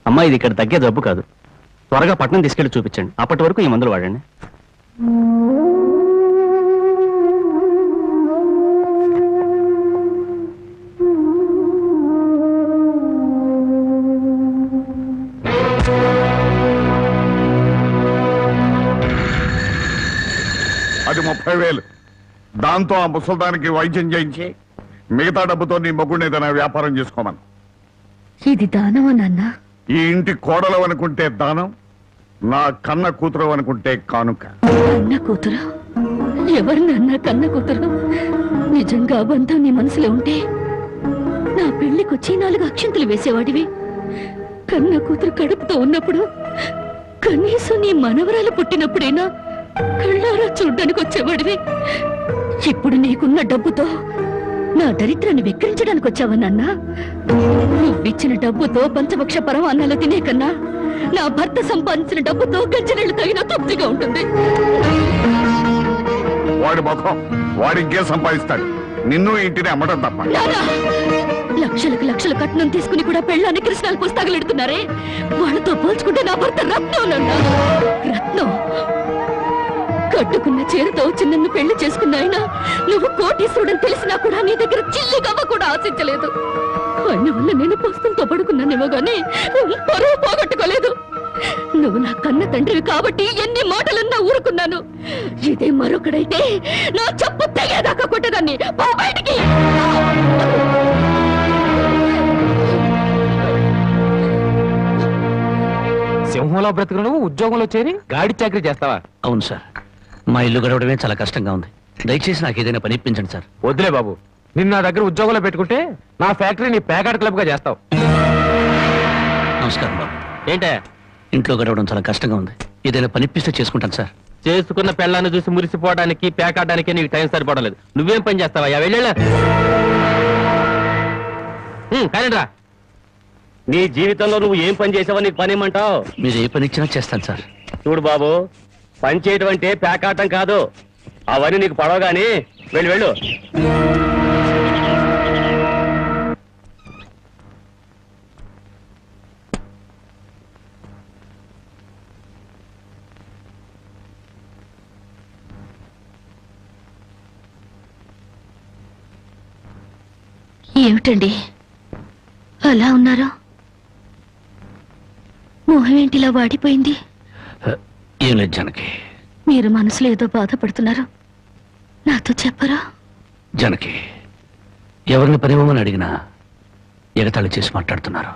అమ్మా, ఇది ఇక్కడ తగ్గే జబ్బు కాదు. త్వరగా పట్నం తీసుకెళ్లి చూపించండి. అప్పటి వరకు ఈ మందులు వాడండి. అది 30,000. దాంతో ఆ ముసల్దానికి వైద్యం చేయించి మిగతా డబ్బుతో నీ మొగ్గుని ఏదైనా వ్యాపారం చేసుకోమను. ఇది దానమా నాన్న? ఈ ఇంటి కోడలు అనుకుంటే దానం, నా కన్న కూతురు అనుకుంటే కానుక. కన్న కూతురు? ఎవరు నాన్న కన్న కూతురు? నిజంగా బంధం నీ మనసులో ఉంటే నా పెళ్లికొచ్చి 4 అక్షంతలు వేసేవాడివి. కన్న కూతురు కడుపుతో ఉన్నప్పుడు, కనీసం నీ మనవరాలు పుట్టినప్పుడైనా కళ్ళారా చూడ్డానికి వచ్చేవాడివి. ఇప్పుడు నీకున్న డబ్బుతో నా దరిద్రాన్ని వెక్కిరించడానికి వచ్చావా నాన్న? నువ్విచ్చిన డబ్బుతో పంచభక్ష పరమాన్నాలు తినే కన్నా నా భర్త సంపాదించిన డబ్బుతో గంజనీళ్లు తగిన తృప్తిగా ఉంటుంది. వాడి ముఖం వాడి ఇంకే సంపాదిస్తాడు. నిన్ను ఇంటిని అమ్మటం తప్ప. లక్షలకు లక్షలు కట్నం తీసుకుని కూడా పెళ్ళాన్ని కృష్ణాలు పుస్తకాలెడుతున్నారే, వాళ్ళతో పోల్చుకుంటే నా భర్త రత్నం నాన్న, రత్నం. కట్టుకున్న చీరతో వచ్చి నన్ను పెళ్లి చేసుకున్నాయినా నువ్వు కోటీశ్వరుడని తెలిసినా కూడా నీ దగ్గర చిల్లి గవ్వ కూడా ఆశించలేదు. ఆయన వల్ల నేను పుస్తకంతో పడుకున్నానేమో గానీ పరువు పోగొట్టుకోలేదు. నువ్వు నా కన్న తండ్రివి కాబట్టి ఎన్ని మాటలన్నా ఊరుకున్నాను. ఇదే మరొకడైతే నా చెప్పు తెగేదాకా కొట్టేదాన్ని. పో బయటికి. సింహంలో బ్రతుకును ఉద్యోగంలో చేరి గాడి చాకరీ చేస్తావా? అవును సార్, మా ఇల్లు గడవడమే చాలా కష్టంగా ఉంది. దయచేసి నాకు ఏదైనా పని ఇప్పించండి సార్. వద్దులే బాబు, నిన్న నా దగ్గర ఉద్యోగంలో పెట్టుకుంటే నా ఫ్యాక్టరీని ప్యాకాట్ క్లబ్ గా చేస్తావు. నమస్కారం బాబు. ఏంటే ఇంట్లో గడవడం చాలా కష్టంగా ఉంది. ఏదైనా పని ఇప్పిస్తే చేసుకుంటాను సార్. చేసుకున్న పెళ్ళాన్ని చూసి మురిసిపోవడానికి ప్యాకాటానికి నీకు టైం సరిపోవడం. నువ్వేం పని చేస్తావా? వెళ్ళా కానీ రా. నీ జీవితంలో నువ్వు ఏం పని చేసావో నీకు పని ఏమంటావు? మీరు ఏ పని ఇచ్చినా చేస్తాను సార్. చూడు బాబు, పని చేయటం అంటే ప్యాకాటం కాదు. అవన్నీ నీకు పడవగాని వెళ్ళు వెళ్ళు. ఏమిటండి అలా ఉన్నారు? మొహం ఏంటిలా వాడిపోయింది? ఏం లేదు జానకి. మీరు మనసులో ఏదో బాధపడుతున్నారు, నాతో చెప్పరా? జానకి, ఎవరిని పనివ్వమని అడిగినా ఎగతాళి చేసి మాట్లాడుతున్నారు.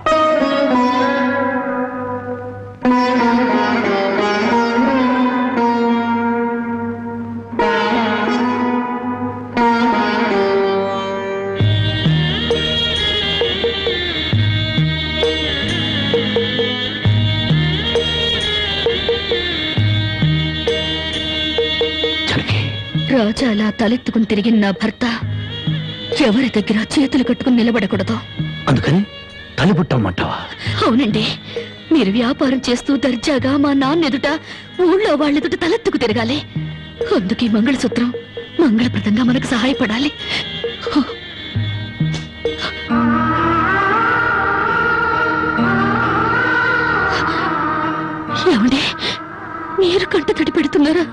రాజా అలా తలెత్తుకుని తిరిగిన నా భర్త ఎవరి దగ్గర చేతులు కట్టుకుని నిలబడకూడదు. అందుకని తలిపుట్టమంటావా? అవునండి, మీరు వ్యాపారం చేస్తూ దర్జాగా మా నాన్న ఎదుట, ఊళ్ళో వాళ్ళెదుట తలెత్తుకు తిరగాలి. అందుకే మంగళసూత్రం మంగళప్రదంగా మనకు సహాయపడాలి. ఏమండి, మీరు కంట తడి పెడుతున్నారా?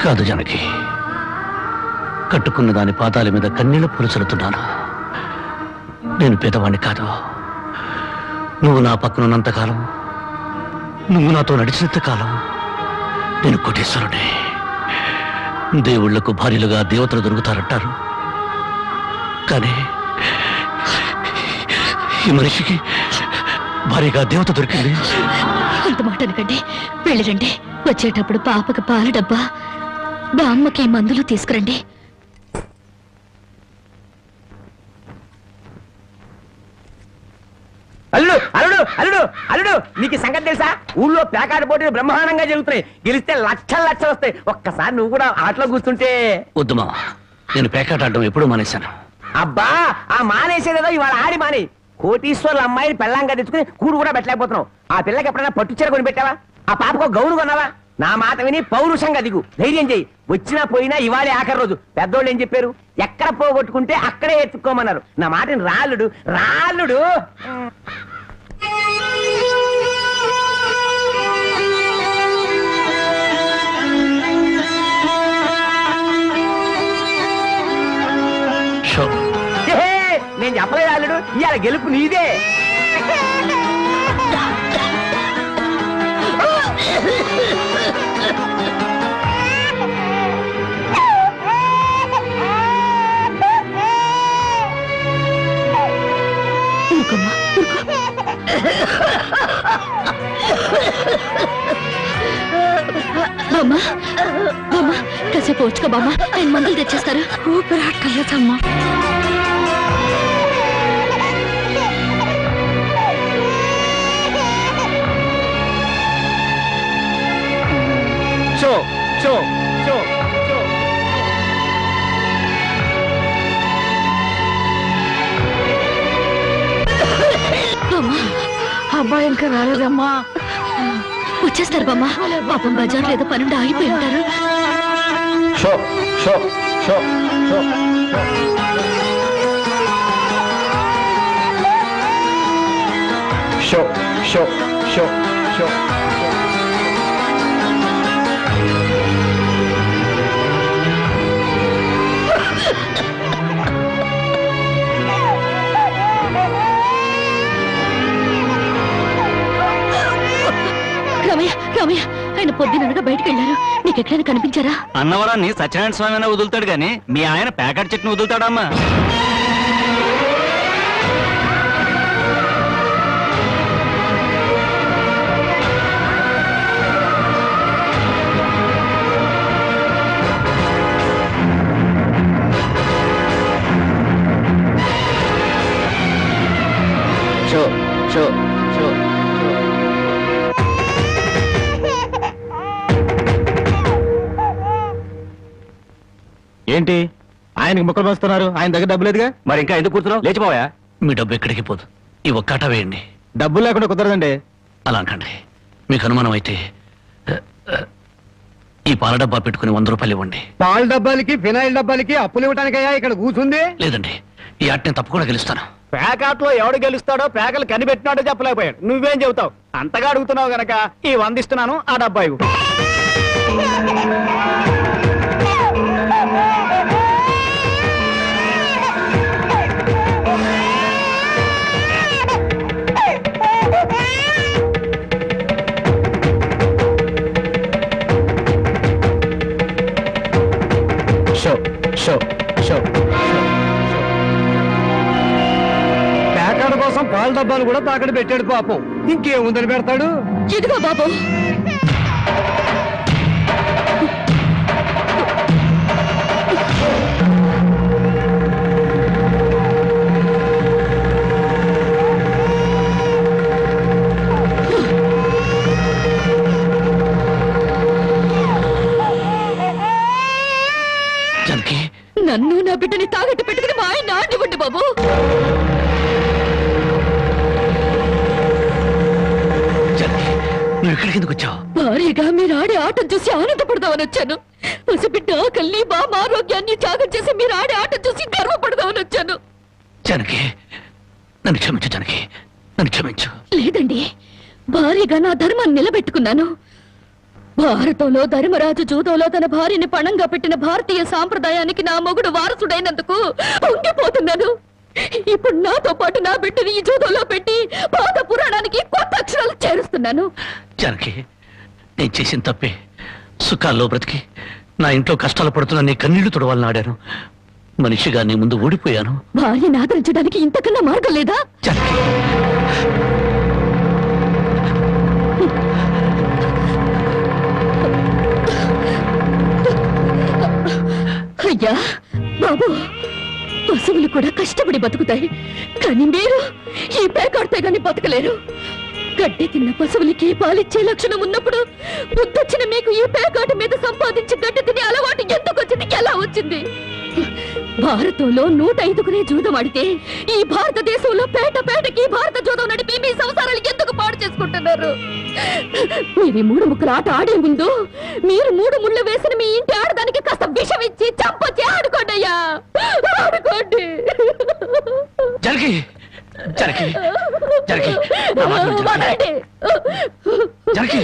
కాదు జనకి, కట్టుకున్న దాని పాదాల మీద కన్నీళ్లు పులుచలుతున్నాను. నేను పేదవాణ్ణి కాదు. నువ్వు నా పక్కన ఉన్నంతకాలం, నువ్వు నాతో నడిచినంత కాలం నేను కోటేశ్వరుడే. దేవుళ్లకు భార్యలుగా దేవతలు దొరుకుతారంటారు, కానీ ఈ మనిషికి భార్యగా దేవత దొరికింది. అంత మాట అనకండి, వెళ్ళిరండి. వచ్చేటప్పుడు పాపకు పాల డబ్బా, బామ్మకి మందులు తీసుకురండి. అల్లుడు అల్లుడు అల్లుడు అల్లుడు నీకు సంగతి తెలుసా? ఊళ్ళో పేకాట పోటీలు బ్రహ్మాండంగా జరుగుతున్నాయి. గెలిస్తే లక్షలు లక్షలు వస్తాయి. ఒక్కసారి నువ్వు కూడా ఆటలో కూర్చుంటే. వద్దుమా, నేను పేకాట ఆడడం ఎప్పుడూ మానేశాను. అబ్బా, ఆ మానేసేదేదో ఇవాళ ఆడి మాని. కోటీశ్వర్ల అమ్మాయిని పెళ్ళంగా తెచ్చుకుని కూడు కూడా పెట్టలేకపోతున్నావు. ఆ పిల్లకి ఎప్పుడైనా పట్టుచీర కొని పెట్టావా? ఆ పాపకు గౌను కొన్నావా? నా మాట విని పౌరుషంగా దిగు, ధైర్యం చెయ్యి. వచ్చినా పోయినా ఇవాళే ఆఖరి రోజు. పెద్దోళ్ళు ఏం చెప్పారు? ఎక్కడ పోగొట్టుకుంటే అక్కడే ఎత్తుక్కోమన్నారు. నా మాటని రాళ్ళుడు రాళ్ళుడు. నేను చెప్పలేదు అల్లుడు, ఇవాళ గెలుపు నీదే. బామ్మ బామ్మ కాసేపు వచ్చుకో బామ్మ, ఆయన మందులు తెచ్చేస్తారు. ఊపిరాటలేదమ్మా. షో షో షో అబ్బాయి ఇంకా రాలేదమ్మా. వచ్చేస్తారు బామ్మ. పాపం బజార్లో ఏదో పనుండి ఆగిపోయి ఉంటారు. Show show show show show show show show Ramayya Ramayya, ఆయన పొద్దుననగా బయటకు వెళ్ళారు. నీకు ఎక్కడైనా కనిపించారా? అన్నవరాన్ని సత్యనారాయణ స్వామి అయినా వదులుతాడు గాని మీ ఆయన ప్యాకెట్ చెట్టును వదులుతాడమ్మా. షో షో షో ఏంటి ఆయనకి ముక్కలు పంచుతున్నారు? ఆయన దగ్గర డబ్బు లేదుగా. మరి ఇంకా ఎందుకు కూర్చున్నావు? లేచిపోయా. మీ డబ్బు ఎక్కడికి పోదు. ఈ ఒక్కట వేయండి. డబ్బులు లేకుండా కుదరదండి. అలా అంకండి. మీకు అనుమానం అయితే ఈ పాల డబ్బా పెట్టుకుని 100 రూపాయలు ఇవ్వండి. పాల డబ్బాలకి ఫినాయిల్ డబ్బాలకి అప్పులు ఇవ్వడానికయ్యా ఇక్కడ కూర్చుంది? లేదండి, ఈ ఆట నేను తప్పకుండా గెలుస్తాను. పేకాట్లో ఎవడు గెలుస్తాడో పేకలు కనిపెట్టినాడో చెప్పలేకపోయాడు. నువ్వేం చెబుతావు? అంతగా అడుగుతున్నావు గనక ఈ 100 ఇస్తున్నాను, ఆ డబ్బా ఇవ్వు. షో షో షో పేకాడ కోసం పాల డబ్బాలు కూడా తాకడి పెట్టాడు పాపం. ఇంకేముందని పెడతాడు? ఇదిగో బాబు. నన్ను నా బిడ్డని తాగట్టు పెట్టుకుని మా ఆయన నాటివ్వండి బాబు. నువ్వు ఇక్కడికి ఎందుకు వచ్చావు? భారీగా మీరు ఆడే ఆటం చూసి ఆనందపడదామని వచ్చాను. పసిబిడ్డ ఆకల్ని బామ్మ ఆరోగ్యాన్ని త్యాగం చేసి మీరు ఆడే ఆటం చూసి గర్వపడదామని వచ్చాను. జనకి, నన్ను క్షమించు. జనకి, నన్ను క్షమించు. లేదండి, భారీగా నా ధర్మాన్ని నిలబెట్టుకున్నాను. భారతంలో ధర్మరాజు జూదంలో తన భార్యని పణంగా పెట్టిన భారతీయ సాంప్రదాయానికి నా మొగుడు వారసుడైనందుకు ఉండిపోతున్నాను. ఇప్పుడు నాతో పాటు నా బిడ్డని ఈ జూదంలో పెట్టి పాత పురాణానికి కొత్త అక్షరాలు చేరుస్తున్నాను. జానకి, నేను చేసిన తప్పే. సుఖాల్లో బ్రతికి నా ఇంట్లో కష్టాలు పడుతున్న నీ కన్నీళ్లు తుడవాలని ఆడాను. మనిషిగా నీ ముందు ఓడిపోయాను. భార్యని ఆదరించడానికి ఇంతకన్నా మార్గం లేదా? జానకి, అయ్యా బాబు, పశువులు కూడా కష్టపడి బతుకుతాయి, కానీ మీరు ఈ పేకాడితే గాని బతకలేరు. గడ్డి తిన్న పశువులకి పాలిచ్చే లక్షణం ఉన్నప్పుడు బుద్ధొచ్చిన మీకు ఈ పేకాట మీద సంపాదించి గడ్డి తినే అలవాటు ఎందుకు వచ్చింది, ఎలా వచ్చింది? భారతంలో 105 జూదం ఆడితే ఈ భారతదేశంలో పేట పేటకి భారత జూదం నడిపి మీ సంసారాలు ఎందుకు పాడు చేసుకుంటున్నారు? మీరు 3 ముక్కల ఆట ఆడే ముందు మీరు 3 ముళ్ళు వేసిన మీ ఇంటి ఆడదానికి కాస్త విషం ఇచ్చి చంపొచ్చి ఆడుకోండి అయ్యా, ఆడుకోండి. జానకి, జానకి, జానకి, నా మాట విను, జానకి. జానకి,